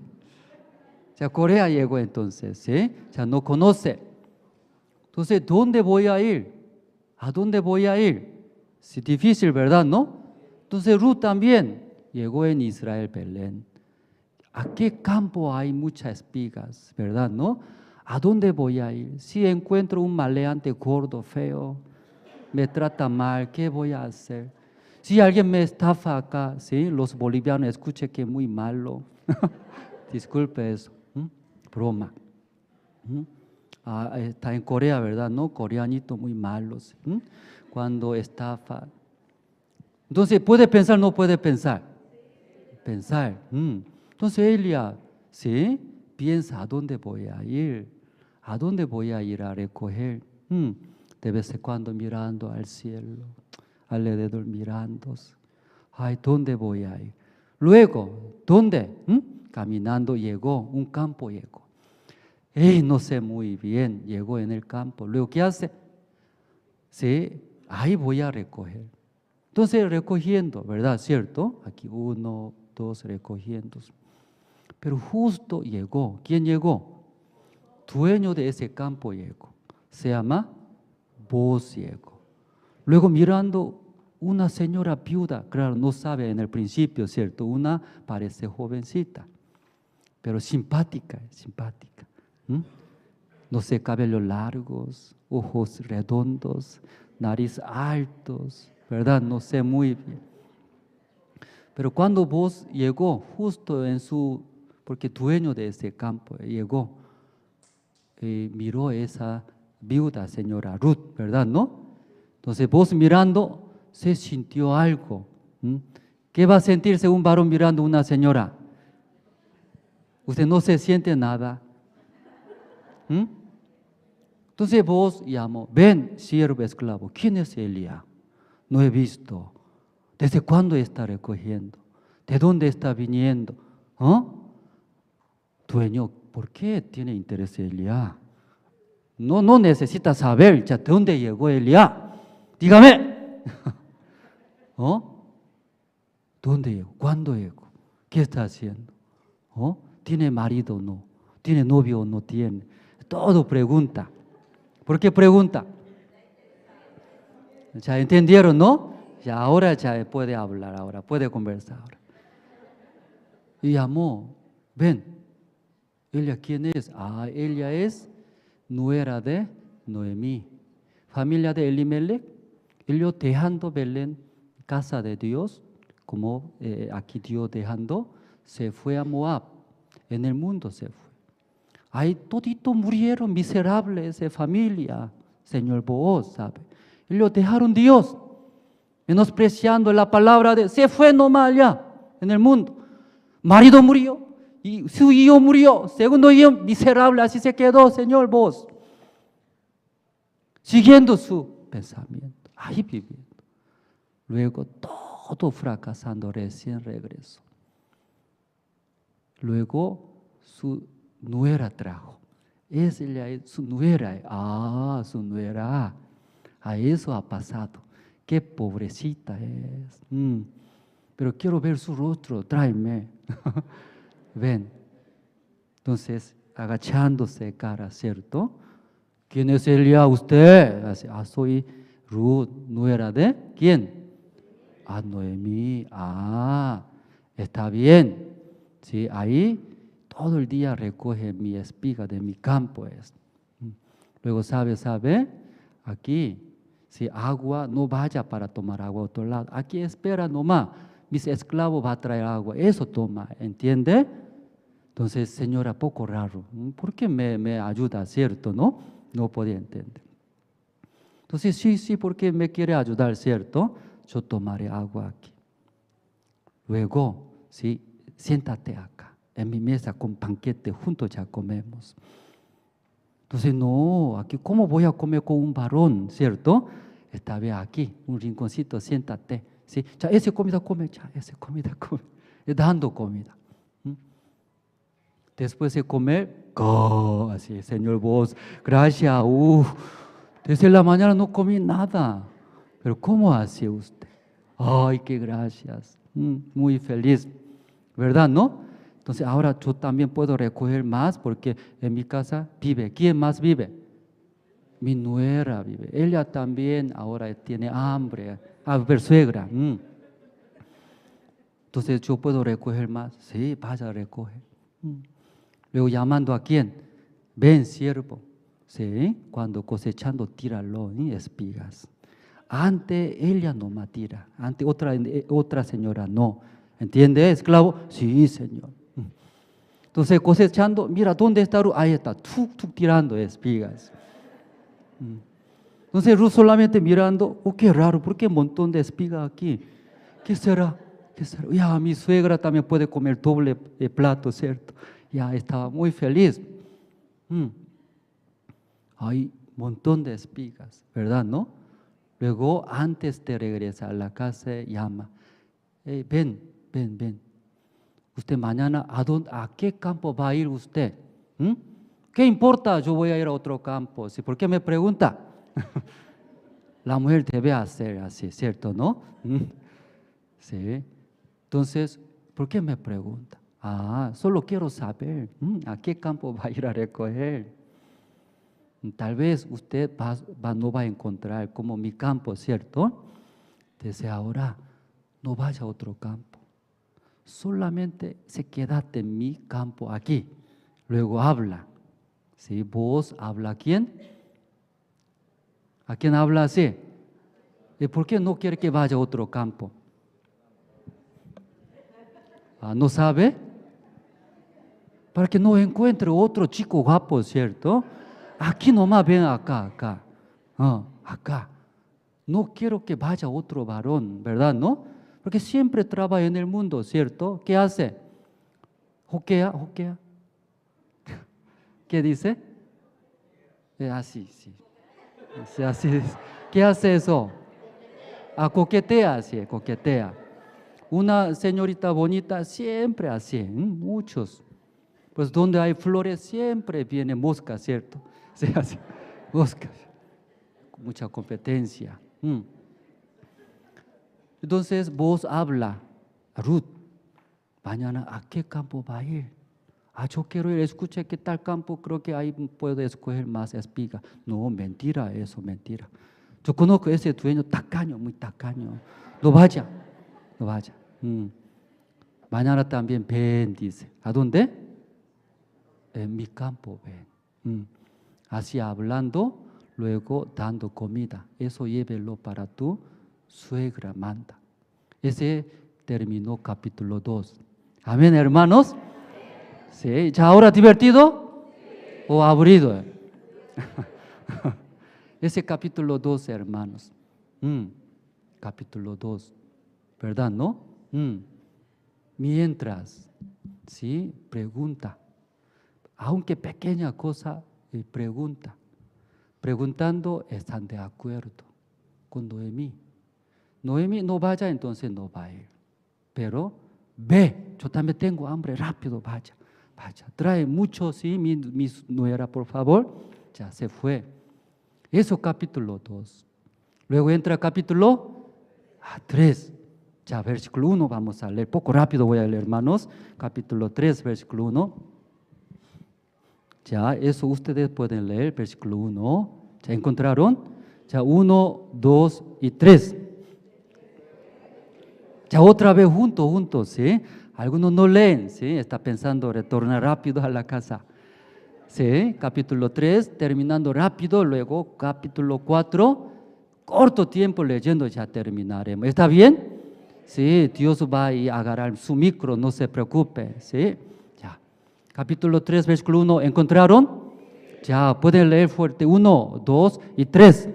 Ya Corea llegó entonces, ¿sí? Ya no conoce. Entonces, ¿dónde voy a ir? ¿A dónde voy a ir? Es difícil, ¿verdad? ¿No? Entonces Ruth también llegó en Israel, Belén. ¿A qué campo hay muchas espigas, verdad? ¿No? ¿A dónde voy a ir? Si encuentro un maleante gordo, feo, me trata mal, ¿qué voy a hacer? Si alguien me estafa acá, ¿sí? Los bolivianos escuchen que es muy malo. Disculpe eso, broma. Está en Corea, ¿verdad? ¿No? Coreanitos muy malos. Cuando estafa. Entonces, ¿puede pensar o no puede pensar? Pensar. Entonces ella, ¿sí? Piensa, ¿a dónde voy a ir? ¿A dónde voy a ir a recoger? De vez en cuando mirando al cielo, alrededor mirando. ¿Dónde voy a ir? Luego, ¿dónde? Caminando llegó, un campo llegó. No sé muy bien, llegó en el campo. Luego, ¿qué hace? Sí, ahí voy a recoger. Entonces, recogiendo, ¿verdad? ¿Cierto? Aquí 1, 2, recogiendo. Pero justo llegó. ¿Quién llegó? Dueño de ese campo llegó. Se llama Boaz llegó. Luego mirando una señora viuda, claro, no sabe en el principio, ¿cierto? Una parece jovencita, pero simpática. No sé, cabellos largos, ojos redondos, nariz altos, ¿verdad? No sé muy bien. Pero cuando Boaz llegó, justo porque dueño de ese campo llegó, miró esa viuda señora Ruth, ¿verdad? ¿No? Entonces Boaz mirando, se sintió algo. ¿Qué va a sentirse un varón mirando a una señora? Usted no se siente nada. Entonces Boaz llamó, ven, siervo esclavo, ¿quién es Elías? No he visto. ¿Desde cuándo está recogiendo? ¿De dónde está viniendo? Dueño, ¿por qué tiene interés Elías? No necesita saber ya de dónde llegó Elías. Dígame. ¿Dónde llegó? ¿Cuándo llegó? ¿Qué está haciendo? ¿Tiene marido o no? ¿Tiene novio o no tiene? Todo pregunta. ¿Por qué pregunta? ¿Ya entendieron, no? Ya ahora ya puede hablar, ahora puede conversar. Ahora. Y llamó, ven, ¿ella quién es? Ella es nuera de Noemí, familia de Elimelech. Ellos dejando Belén, casa de Dios, como aquí Dios dejando, se fue a Moab, en el mundo se fue. Ahí todito murieron miserables esa familia, señor Boaz, ¿sabe? Ellos dejaron Dios, menospreciando la palabra se fue nomás allá, en el mundo. Marido murió, y su hijo murió, segundo hijo miserable, así se quedó, señor Boaz. Siguiendo su pensamiento, ahí viviendo. Luego todo fracasando, recién regresó. Luego su nuera trajo. Ella es su nuera. Su nuera. Eso ha pasado. Qué pobrecita es. Pero quiero ver su rostro, tráeme. Ven. Entonces agachándose cara, ¿cierto? ¿Quién es Elia? Usted. Así, soy Ruth, nuera de ¿quién? Noemí. Está bien. Sí, ahí todo el día recoge mi espiga de mi campo. Luego sabe, aquí, si agua, no vaya para tomar agua a otro lado. Aquí espera nomás, mis esclavos va a traer agua, eso toma, ¿entiende? Entonces, señora, poco raro, ¿por qué me ayuda, cierto, no? No podía entender. Entonces, sí, porque me quiere ayudar, cierto, yo tomaré agua aquí. Luego, sí, siéntate acá, en mi mesa con banquete, juntos ya comemos. Entonces, no, aquí, ¿cómo voy a comer con un varón, cierto? Esta vez aquí, un rinconcito, siéntate. ¿Sí? Ya, esa comida come, ya, esa comida come. Dando comida. Después de comer, así, Señor, vos, gracias. Desde la mañana no comí nada. Pero ¿cómo hace usted? Ay, qué gracias. Muy feliz, ¿verdad, no? Entonces ahora yo también puedo recoger más porque en mi casa vive. ¿Quién más vive? Mi nuera vive. Ella también ahora tiene hambre. A ver, suegra. Entonces yo puedo recoger más. Sí, vaya a recoger. Luego llamando a quién. Ven, siervo. Sí, cuando cosechando tíralo, espigas. Antes ella no me tira. Antes otra señora no. ¿Entiende, esclavo? Sí, señor. Entonces cosechando, mira, ¿dónde está Ruth? Ahí está, tuk tirando espigas. Entonces Ruth solamente mirando, qué raro, ¿por qué un montón de espigas aquí? ¿Qué será? Ya, mi suegra también puede comer doble plato, ¿cierto? Ya estaba muy feliz. Hay un montón de espigas, ¿verdad, no? Luego, antes de regresar a la casa, llama, ven. Usted mañana, ¿a qué campo va a ir usted? ¿Qué importa? Yo voy a ir a otro campo. ¿Sí? ¿Por qué me pregunta? La mujer debe hacer así, ¿cierto? ¿No? Sí. Entonces, ¿por qué me pregunta? Solo quiero saber a qué campo va a ir a recoger. Tal vez usted no va a encontrar como mi campo, ¿cierto? Desde ahora, no vaya a otro campo. Solamente se quédate en mi campo aquí. Luego habla. ¿Sí? ¿Vos habla a quién? ¿A quién habla así? ¿Y por qué no quiere que vaya a otro campo? ¿No sabe? Para que no encuentre otro chico guapo, ¿cierto? Aquí nomás ven acá. Acá. No quiero que vaya otro varón, ¿verdad? ¿No? Porque siempre trabaja en el mundo, ¿cierto? ¿Qué hace? Joquea. ¿Qué dice? Así, sí. Así. ¿Qué hace eso? Coquetea, sí, coquetea. Una señorita bonita siempre así, muchos. Pues donde hay flores siempre viene mosca, ¿cierto? Sí, así, mosca. Mucha competencia. Entonces vos habla, Ruth, mañana ¿a qué campo va a ir? Yo quiero ir, escuche qué tal campo, creo que ahí puedo escoger más espiga. No, mentira, mentira. Yo conozco ese dueño tacaño, muy tacaño. No vaya. Mañana también ven, dice. ¿A dónde? En mi campo ven. Así hablando, luego dando comida. Eso llévelo para tu suegra, manda. Ese terminó capítulo 2. Amén, hermanos. Sí, ¿ya ahora divertido o aburrido? Ese capítulo 2, hermanos. Capítulo 2, ¿verdad, no? Mientras, ¿sí? Pregunta. Aunque pequeña cosa, pregunta. Preguntando, están de acuerdo con Noemí. Noemí no vaya, entonces no va a ir. Pero ve, yo también tengo hambre, rápido, vaya. Trae mucho, sí, mi nuera, por favor. Ya se fue. Eso capítulo 2. Luego entra capítulo 3. Ya versículo 1 vamos a leer. Poco rápido voy a leer, hermanos. Capítulo 3, versículo 1. Ya, eso ustedes pueden leer, versículo 1. ¿Ya encontraron? Ya, 1, 2 y 3. Ya, otra vez juntos, ¿sí? Algunos no leen, ¿sí? Está pensando retornar rápido a la casa. Sí, capítulo 3, terminando rápido, luego capítulo 4, corto tiempo leyendo, ya terminaremos. ¿Está bien? Sí, Dios va a agarrar su micro, no se preocupe, ¿sí? Ya, capítulo 3, versículo 1, ¿encontraron? Ya, pueden leer fuerte, 1, 2 y 3.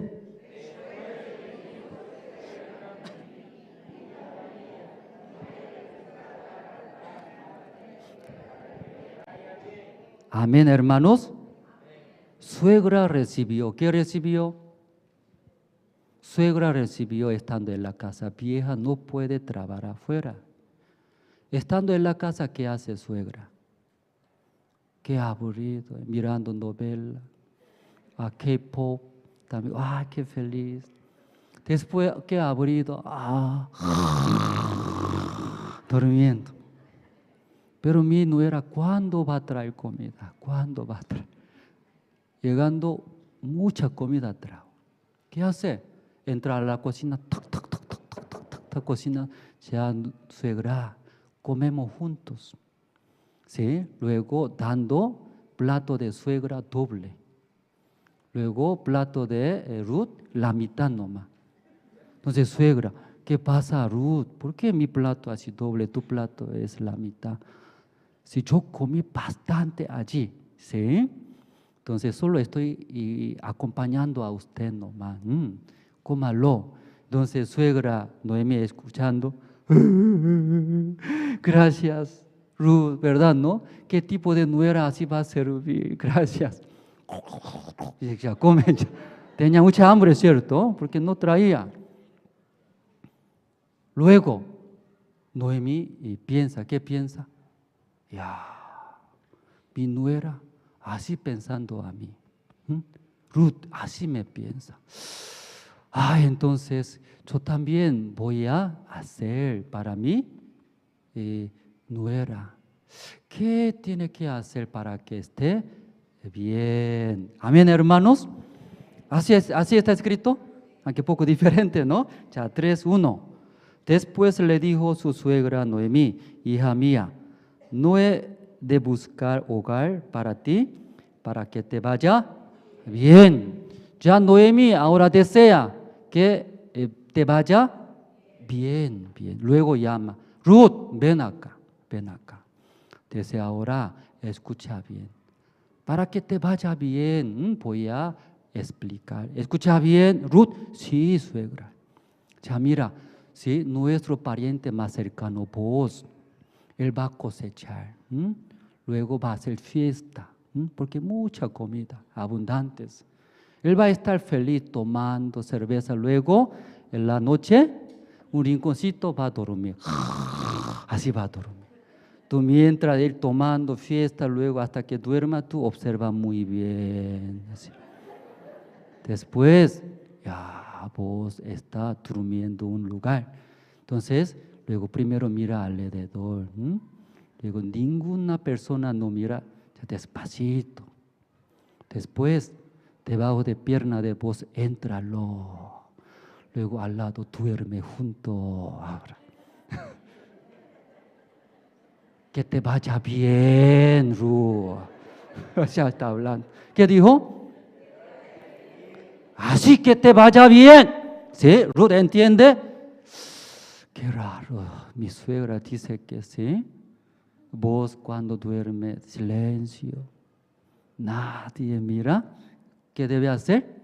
Amén, hermanos. Suegra recibió, ¿qué recibió? Suegra recibió estando en la casa. Vieja no puede trabajar afuera. Estando en la casa, ¿qué hace suegra? Qué aburrido, mirando novela, a K-pop, también, qué feliz. Después, qué aburrido, durmiendo. Pero mi nuera, ¿cuándo va a traer comida? ¿Cuándo va a traer? Llegando, mucha comida trajo. ¿Qué hace? Entra a la cocina, cocina, ya suegra, comemos juntos. ¿Sí? Luego dando plato de suegra doble. Luego plato de Ruth, la mitad nomás. Entonces, suegra, ¿qué pasa, Ruth? ¿Por qué mi plato así doble, tu plato es la mitad? Si yo comí bastante allí, ¿sí? Entonces solo estoy acompañando a usted nomás. Cómalo. Entonces suegra Noemí escuchando. Gracias, Ruth, ¿verdad, no? ¿Qué tipo de nuera así va a servir? Gracias. Y ya come. Ya. Tenía mucha hambre, ¿cierto? Porque no traía. Luego, Noemí piensa, ¿qué piensa? Ya, mi nuera así pensando a mí. Ruth así me piensa. Entonces yo también voy a hacer para mí nuera. ¿Qué tiene que hacer para que esté bien? Amén, hermanos. Así está escrito, aunque poco diferente, ¿no? Ya, 3:1. Después le dijo su suegra Noemí, hija mía, no he de buscar hogar para ti, para que te vaya bien. Ya Noemí ahora desea que te vaya bien. Luego llama, Ruth, ven acá. Desde ahora, escucha bien. Para que te vaya bien, voy a explicar. Escucha bien, Ruth, sí, suegra. Ya mira, sí, nuestro pariente más cercano, vos, él va a cosechar, luego va a hacer fiesta, porque mucha comida, abundantes. Él va a estar feliz tomando cerveza, luego en la noche un rinconcito va a dormir, así va a dormir. Tú mientras él tomando fiesta, luego hasta que duerma, tú observa muy bien. Así. Después, ya vos está durmiendo en un lugar. Entonces, luego primero mira alrededor. Luego ninguna persona no mira, despacito. Después, debajo de pierna de vos, éntralo. Luego al lado duerme junto. Ahora. Que te vaya bien, Ruth. Ya está hablando. ¿Qué dijo? Así que te vaya bien. ¿Sí? Ruth entiende. Qué raro. Mi suegra dice que sí. Vos cuando duerme, silencio. Nadie mira. ¿Qué debe hacer?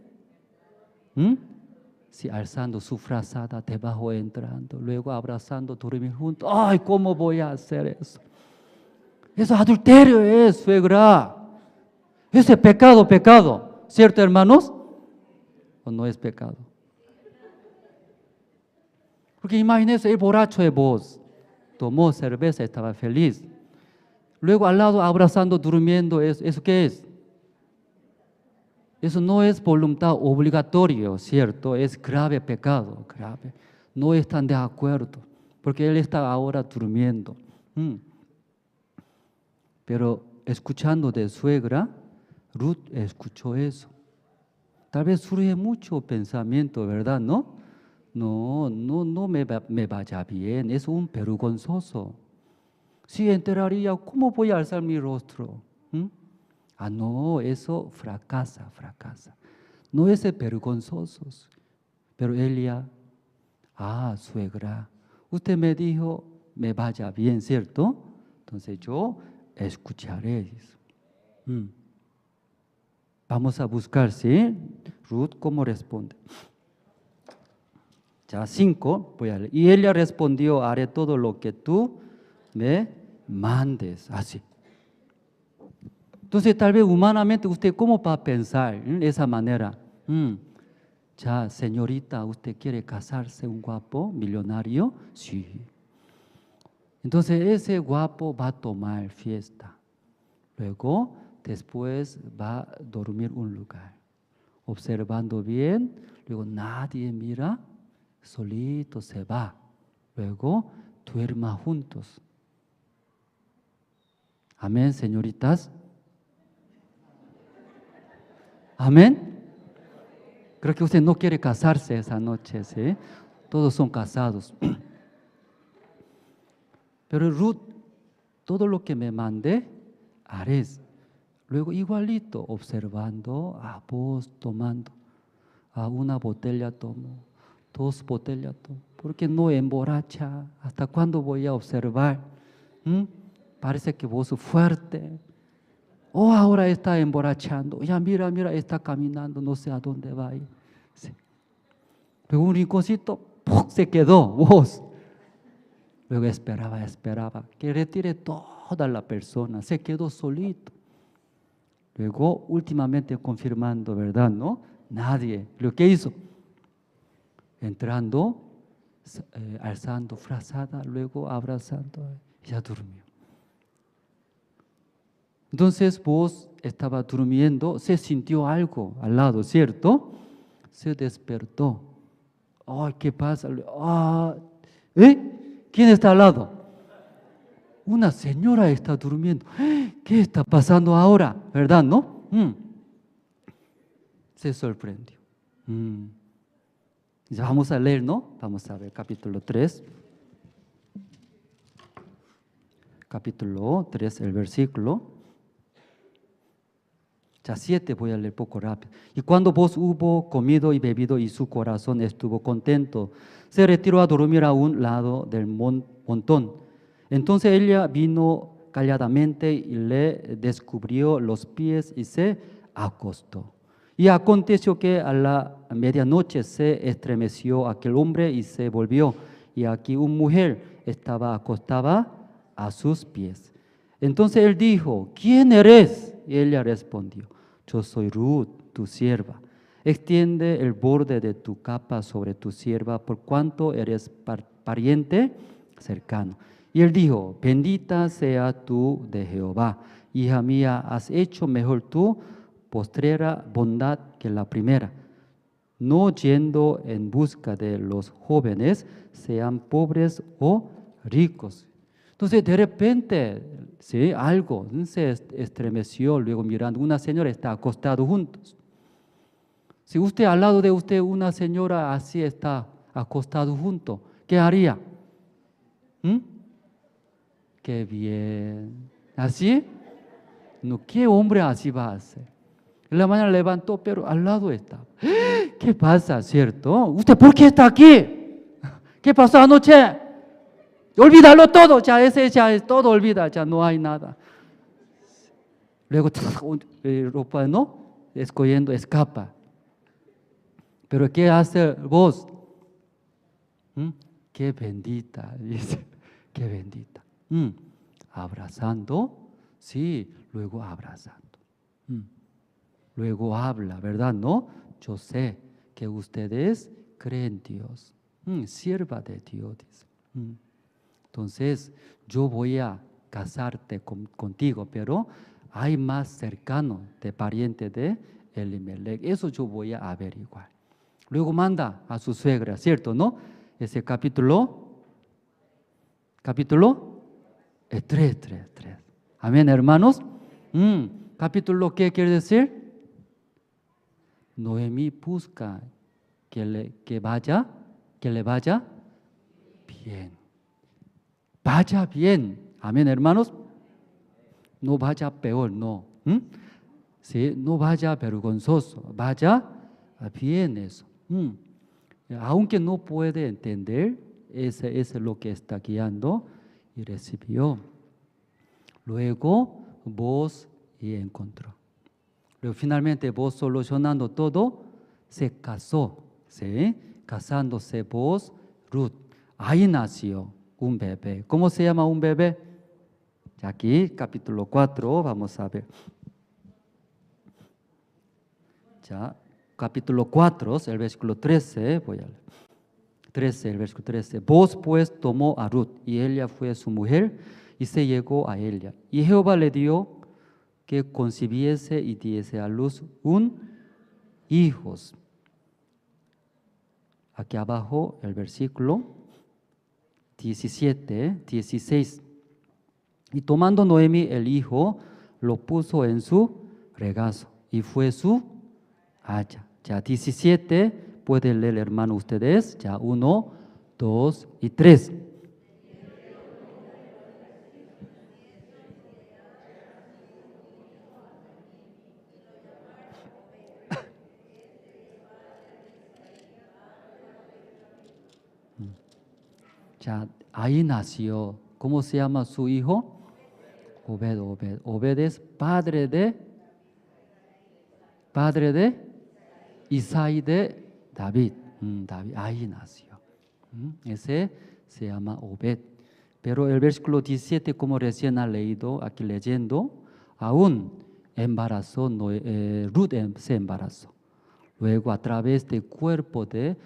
Sí, alzando su frazada debajo, entrando. Luego abrazando, dormir juntos. Ay, ¿cómo voy a hacer eso? Eso es adulterio, suegra. Ese es pecado. ¿Cierto, hermanos? ¿O no es pecado? Porque imagínense, el borracho de vos tomó cerveza, estaba feliz. Luego al lado abrazando, durmiendo, ¿eso qué es? Eso no es voluntad obligatoria, ¿cierto? Es grave pecado, grave. No están de acuerdo, porque él está ahora durmiendo. Pero escuchando de suegra, Ruth escuchó eso. Tal vez surge mucho pensamiento, ¿verdad? No me vaya bien, es un vergonzoso. Si enteraría, ¿cómo voy a alzar mi rostro? No, eso fracasa. No es vergonzoso. Pero ella, suegra, usted me dijo, me vaya bien, ¿cierto? Entonces yo escucharé eso. Vamos a buscar, ¿sí? Ruth, ¿cómo responde? Ya 5, voy a leer. Y ella respondió, haré todo lo que tú me mandes. Así. Entonces, tal vez humanamente, ¿usted cómo va a pensar de esa manera? Ya, señorita, ¿usted quiere casarse un guapo millonario? Sí. Entonces, ese guapo va a tomar fiesta. Luego, después va a dormir un lugar. Observando bien, luego nadie mira, solito se va. Luego, duerma juntos. Amén, señoritas. Amén. Creo que usted no quiere casarse esa noche, ¿sí? Todos son casados. Pero Ruth, todo lo que me mandé, haré. Luego igualito, observando, vos tomando. Una botella tomo, 2 botellas tomo. ¿Por qué no emborracha? ¿Hasta cuándo voy a observar? Parece que vos sos fuerte. Ahora está emborrachando. Ya mira, está caminando, no sé a dónde va. Sí. Luego un rinconcito, ¡pum!, se quedó, vos. Luego esperaba que retire toda la persona. Se quedó solito. Luego, últimamente confirmando, ¿verdad? ¿No? Nadie. ¿Lo que hizo? Entrando, alzando frazada, luego abrazando, ya durmió. Entonces vos estaba durmiendo, se sintió algo al lado, ¿cierto? Se despertó. ¿Qué pasa? ¿Quién está al lado? Una señora está durmiendo. ¿Qué está pasando ahora? ¿Verdad, no? Se sorprendió. Ya vamos a leer, ¿no? Vamos a ver capítulo 3. Capítulo 3, el versículo. Ya 7 voy a leer poco rápido. Y cuando vos hubo comido y bebido y su corazón estuvo contento, se retiró a dormir a un lado del montón. Entonces ella vino calladamente y le descubrió los pies y se acostó. Y aconteció que a la medianoche se estremeció aquel hombre y se volvió. Y aquí una mujer estaba acostada a sus pies. Entonces él dijo, ¿quién eres? Y ella respondió, yo soy Ruth, tu sierva. Extiende el borde de tu capa sobre tu sierva, por cuanto eres pariente cercano. Y él dijo, bendita sea tú de Jehová, hija mía, has hecho mejor tu postrera bondad que la primera, no yendo en busca de los jóvenes, sean pobres o ricos. Entonces de repente, ¿sí?, algo se estremeció, luego mirando, una señora está acostada juntos. Si usted al lado de usted una señora así está acostado junto, ¿qué haría? Qué bien. ¿Así? No, ¿qué hombre así va a hacer? En la mañana levantó, pero al lado está. ¿Qué pasa, cierto? ¿Usted por qué está aquí? ¿Qué pasó anoche? Olvídalo todo, ya es todo, olvida, ya no hay nada. Luego, ropa, ¿no? Escogiendo, escapa. Pero ¿qué hace vos? Qué bendita, dice, qué bendita. Abrazando, sí, luego abrazando. Luego habla, ¿verdad? ¿No? Yo sé que ustedes creen en Dios. Sierva de Dios, dice. Entonces, yo voy a casarte contigo, pero hay más cercano de pariente de Elimelech. Eso yo voy a averiguar. Luego manda a su suegra, ¿cierto? ¿No? Ese capítulo 3. Amén, hermanos. capítulo, ¿qué quiere decir? Noemí busca que le vaya bien. Vaya bien. Amén, hermanos. No vaya peor, no. Sí, no vaya vergonzoso, vaya bien eso. Aunque no puede entender, ese es lo que está guiando y recibió. Luego, vos y encontró. Luego, finalmente, vos solucionando todo, se casó. ¿Sí? Casándose vos, Ruth. Ahí nació un bebé. ¿Cómo se llama un bebé? Aquí, capítulo 4, vamos a ver. Ya, capítulo 4, el versículo 13, voy a leer. 13, el versículo 13. Vos pues tomó a Ruth, y ella fue su mujer, y se llegó a ella. Y Jehová le dio que concibiese y diese a luz un hijo. Aquí abajo, el versículo 17, 16. Y tomando Noemí el hijo, lo puso en su regazo, y fue su haya. Ya 17, pueden leer, hermano, ustedes. Ya 1, 2 y 3. Ya ahí nació. ¿Cómo se llama su hijo? Obed, Obed. Obed es padre de Isaí de David. David, ahí nació. Ese se llama Obed. Pero el versículo 17, como recién ha leído, aquí leyendo, aún embarazó, Ruth se embarazó. Luego a través del cuerpo de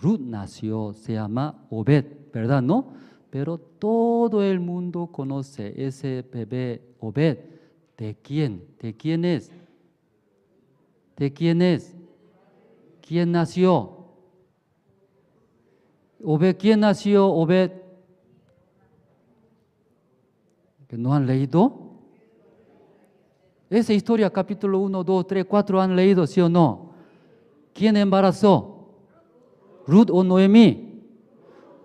Ruth nació, se llama Obed, ¿verdad? ¿No? Pero todo el mundo conoce ese bebé Obed. ¿De quién? ¿De quién es? ¿De quién es? ¿Quién nació? Obed, ¿quién nació? Obed. ¿No han leído? Esa historia, capítulo 1, 2, 3, 4, ¿han leído, sí o no? ¿Quién embarazó? ¿Ruth o Noemí?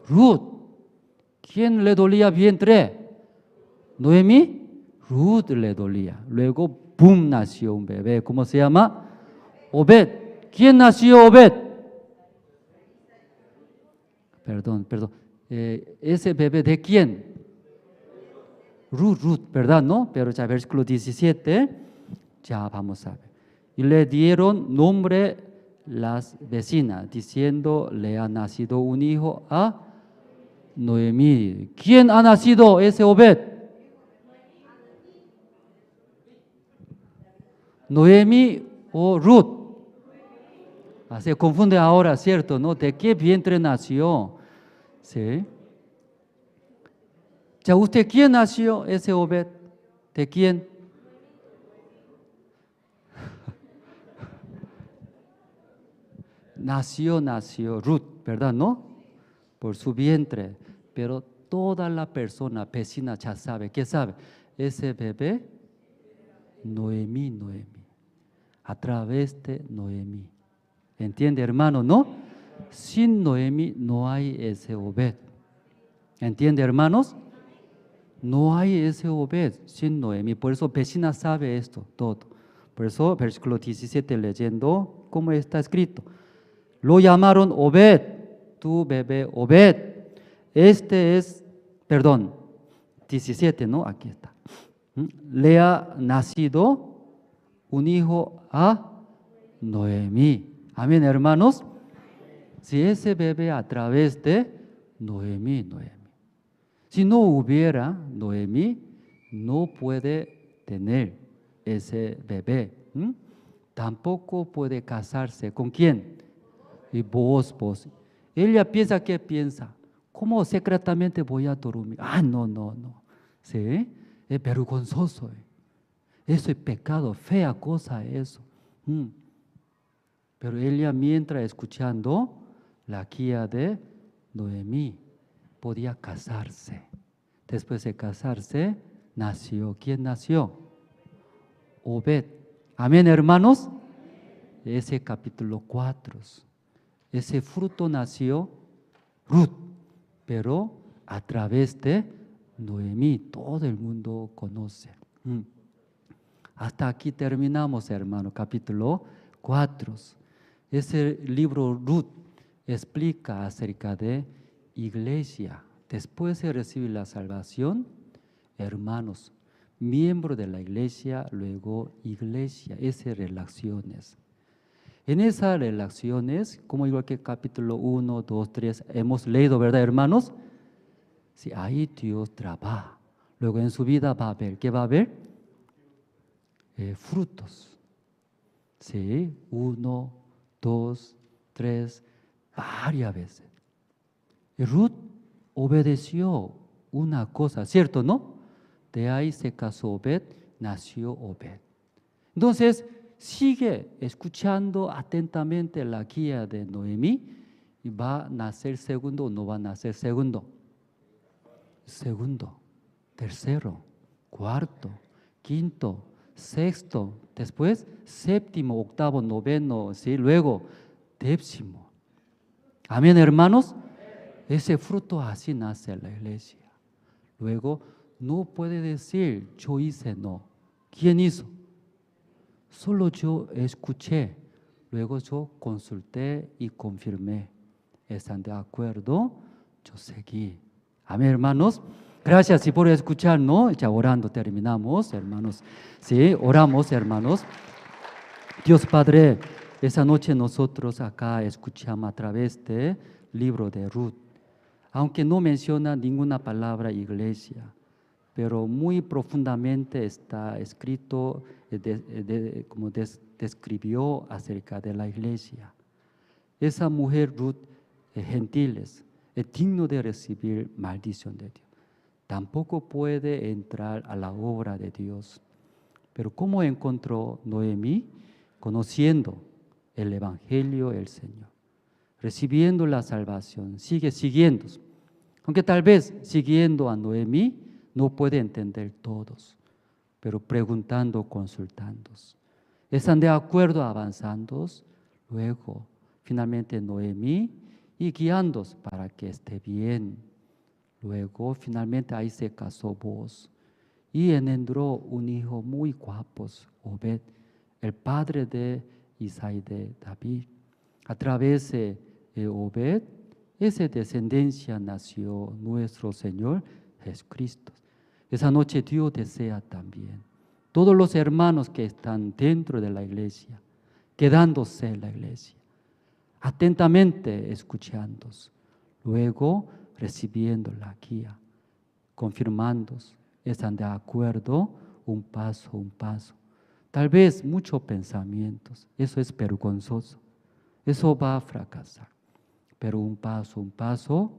Ruth. ¿Quién le dolía vientre? ¿Noemí? Ruth le dolía. Luego, ¡pum!, nació un bebé. ¿Cómo se llama? Obed. ¿Quién nació Obed? Perdón. ¿Ese bebé de quién? Ruth, ¿verdad? ¿No? Pero ya versículo 17, ya vamos a ver. Y le dieron nombre las vecinas, diciendo, le ha nacido un hijo a Noemí. ¿Quién ha nacido ese Obed? Noemí o Ruth. Se confunde ahora, ¿cierto? ¿No? ¿De qué vientre nació? ¿Sí? Ya, ¿usted quién nació ese Obed? ¿De quién? Nació Ruth, ¿verdad? ¿No? Por su vientre. Pero toda la persona vecina ya sabe. ¿Qué sabe? Ese bebé, Noemí. A través de Noemí. ¿Entiende, hermano? ¿No? Sin Noemí no hay ese Obed. ¿Entiende, hermanos? No hay ese Obed sin Noemí. Por eso vecina sabe esto todo. Por eso versículo 17 leyendo, ¿cómo está escrito? Lo llamaron Obed, tu bebé Obed. Este es, 17, ¿no? Aquí está. Le ha nacido un hijo a Noemí. Amén, hermanos. Si ese bebé a través de Noemí. Si no hubiera Noemí, no puede tener ese bebé. Tampoco puede casarse. ¿Con quién? Y vos. Ella piensa, ¿qué piensa? ¿Cómo secretamente voy a dormir? No. ¿Sí? Es vergonzoso. Eso es pecado, fea cosa eso. Pero ella, mientras escuchando la guía de Noemí, podía casarse. Después de casarse, nació. ¿Quién nació? Obed. Amén, hermanos. Ese capítulo 4. Ese fruto nació Ruth, pero a través de Noemí, todo el mundo conoce. Hasta aquí terminamos, hermano, capítulo 4. Ese libro Ruth explica acerca de iglesia. Después de recibir la salvación, hermanos, miembro de la iglesia, luego iglesia, esas relaciones. En esas relaciones, como igual que capítulo 1, 2, 3, hemos leído, ¿verdad, hermanos? Si ahí Dios trabaja. Luego en su vida va a haber, ¿qué va a haber? Frutos. Sí, 1, 2, 3, varias veces. Y Ruth obedeció una cosa, ¿cierto, no? De ahí se casó Obed, nació Obed. Entonces, sigue escuchando atentamente la guía de Noemí y va a nacer segundo o no va a nacer segundo. Segundo, tercero, cuarto, quinto, sexto, después séptimo, octavo, noveno, ¿sí? Luego décimo. Amén, hermanos. Ese fruto así nace la iglesia. Luego no puede decir yo hice, no. ¿Quién hizo? Solo yo escuché, luego yo consulté y confirmé. ¿Están de acuerdo? Yo seguí. Amén, hermanos. Gracias y por escuchar, ¿no? Ya orando terminamos, hermanos. Sí, oramos, hermanos. Dios Padre, esa noche nosotros acá escuchamos a través del libro de Ruth. Aunque no menciona ninguna palabra iglesia, pero muy profundamente está escrito como describió acerca de la iglesia. Esa mujer Ruth, gentiles, es digno de recibir maldición de Dios. Tampoco puede entrar a la obra de Dios. Pero ¿cómo encontró Noemí? Conociendo el evangelio del Señor, recibiendo la salvación, sigue siguiendo. Aunque tal vez siguiendo a Noemí no puede entender todos, pero preguntando, consultando. Están de acuerdo avanzando, luego finalmente Noemí y guiando para que esté bien. Luego finalmente ahí se casó Boaz y engendró un hijo muy guapo, Obed, el padre de Isaí de David. A través de Obed, esa descendencia nació nuestro Señor Jesucristo. Esa noche Dios desea también todos los hermanos que están dentro de la iglesia, quedándose en la iglesia, atentamente escuchando, luego recibiendo la guía, confirmando, están de acuerdo, un paso. Tal vez muchos pensamientos, eso es vergonzoso, eso va a fracasar. Pero un paso,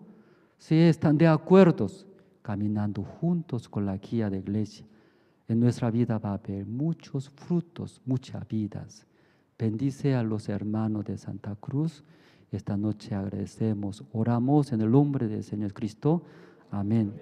si están de acuerdo, caminando juntos con la guía de iglesia, en nuestra vida va a haber muchos frutos, muchas vidas. Bendice a los hermanos de Santa Cruz. Esta noche agradecemos, oramos en el nombre del Señor Cristo. Amén.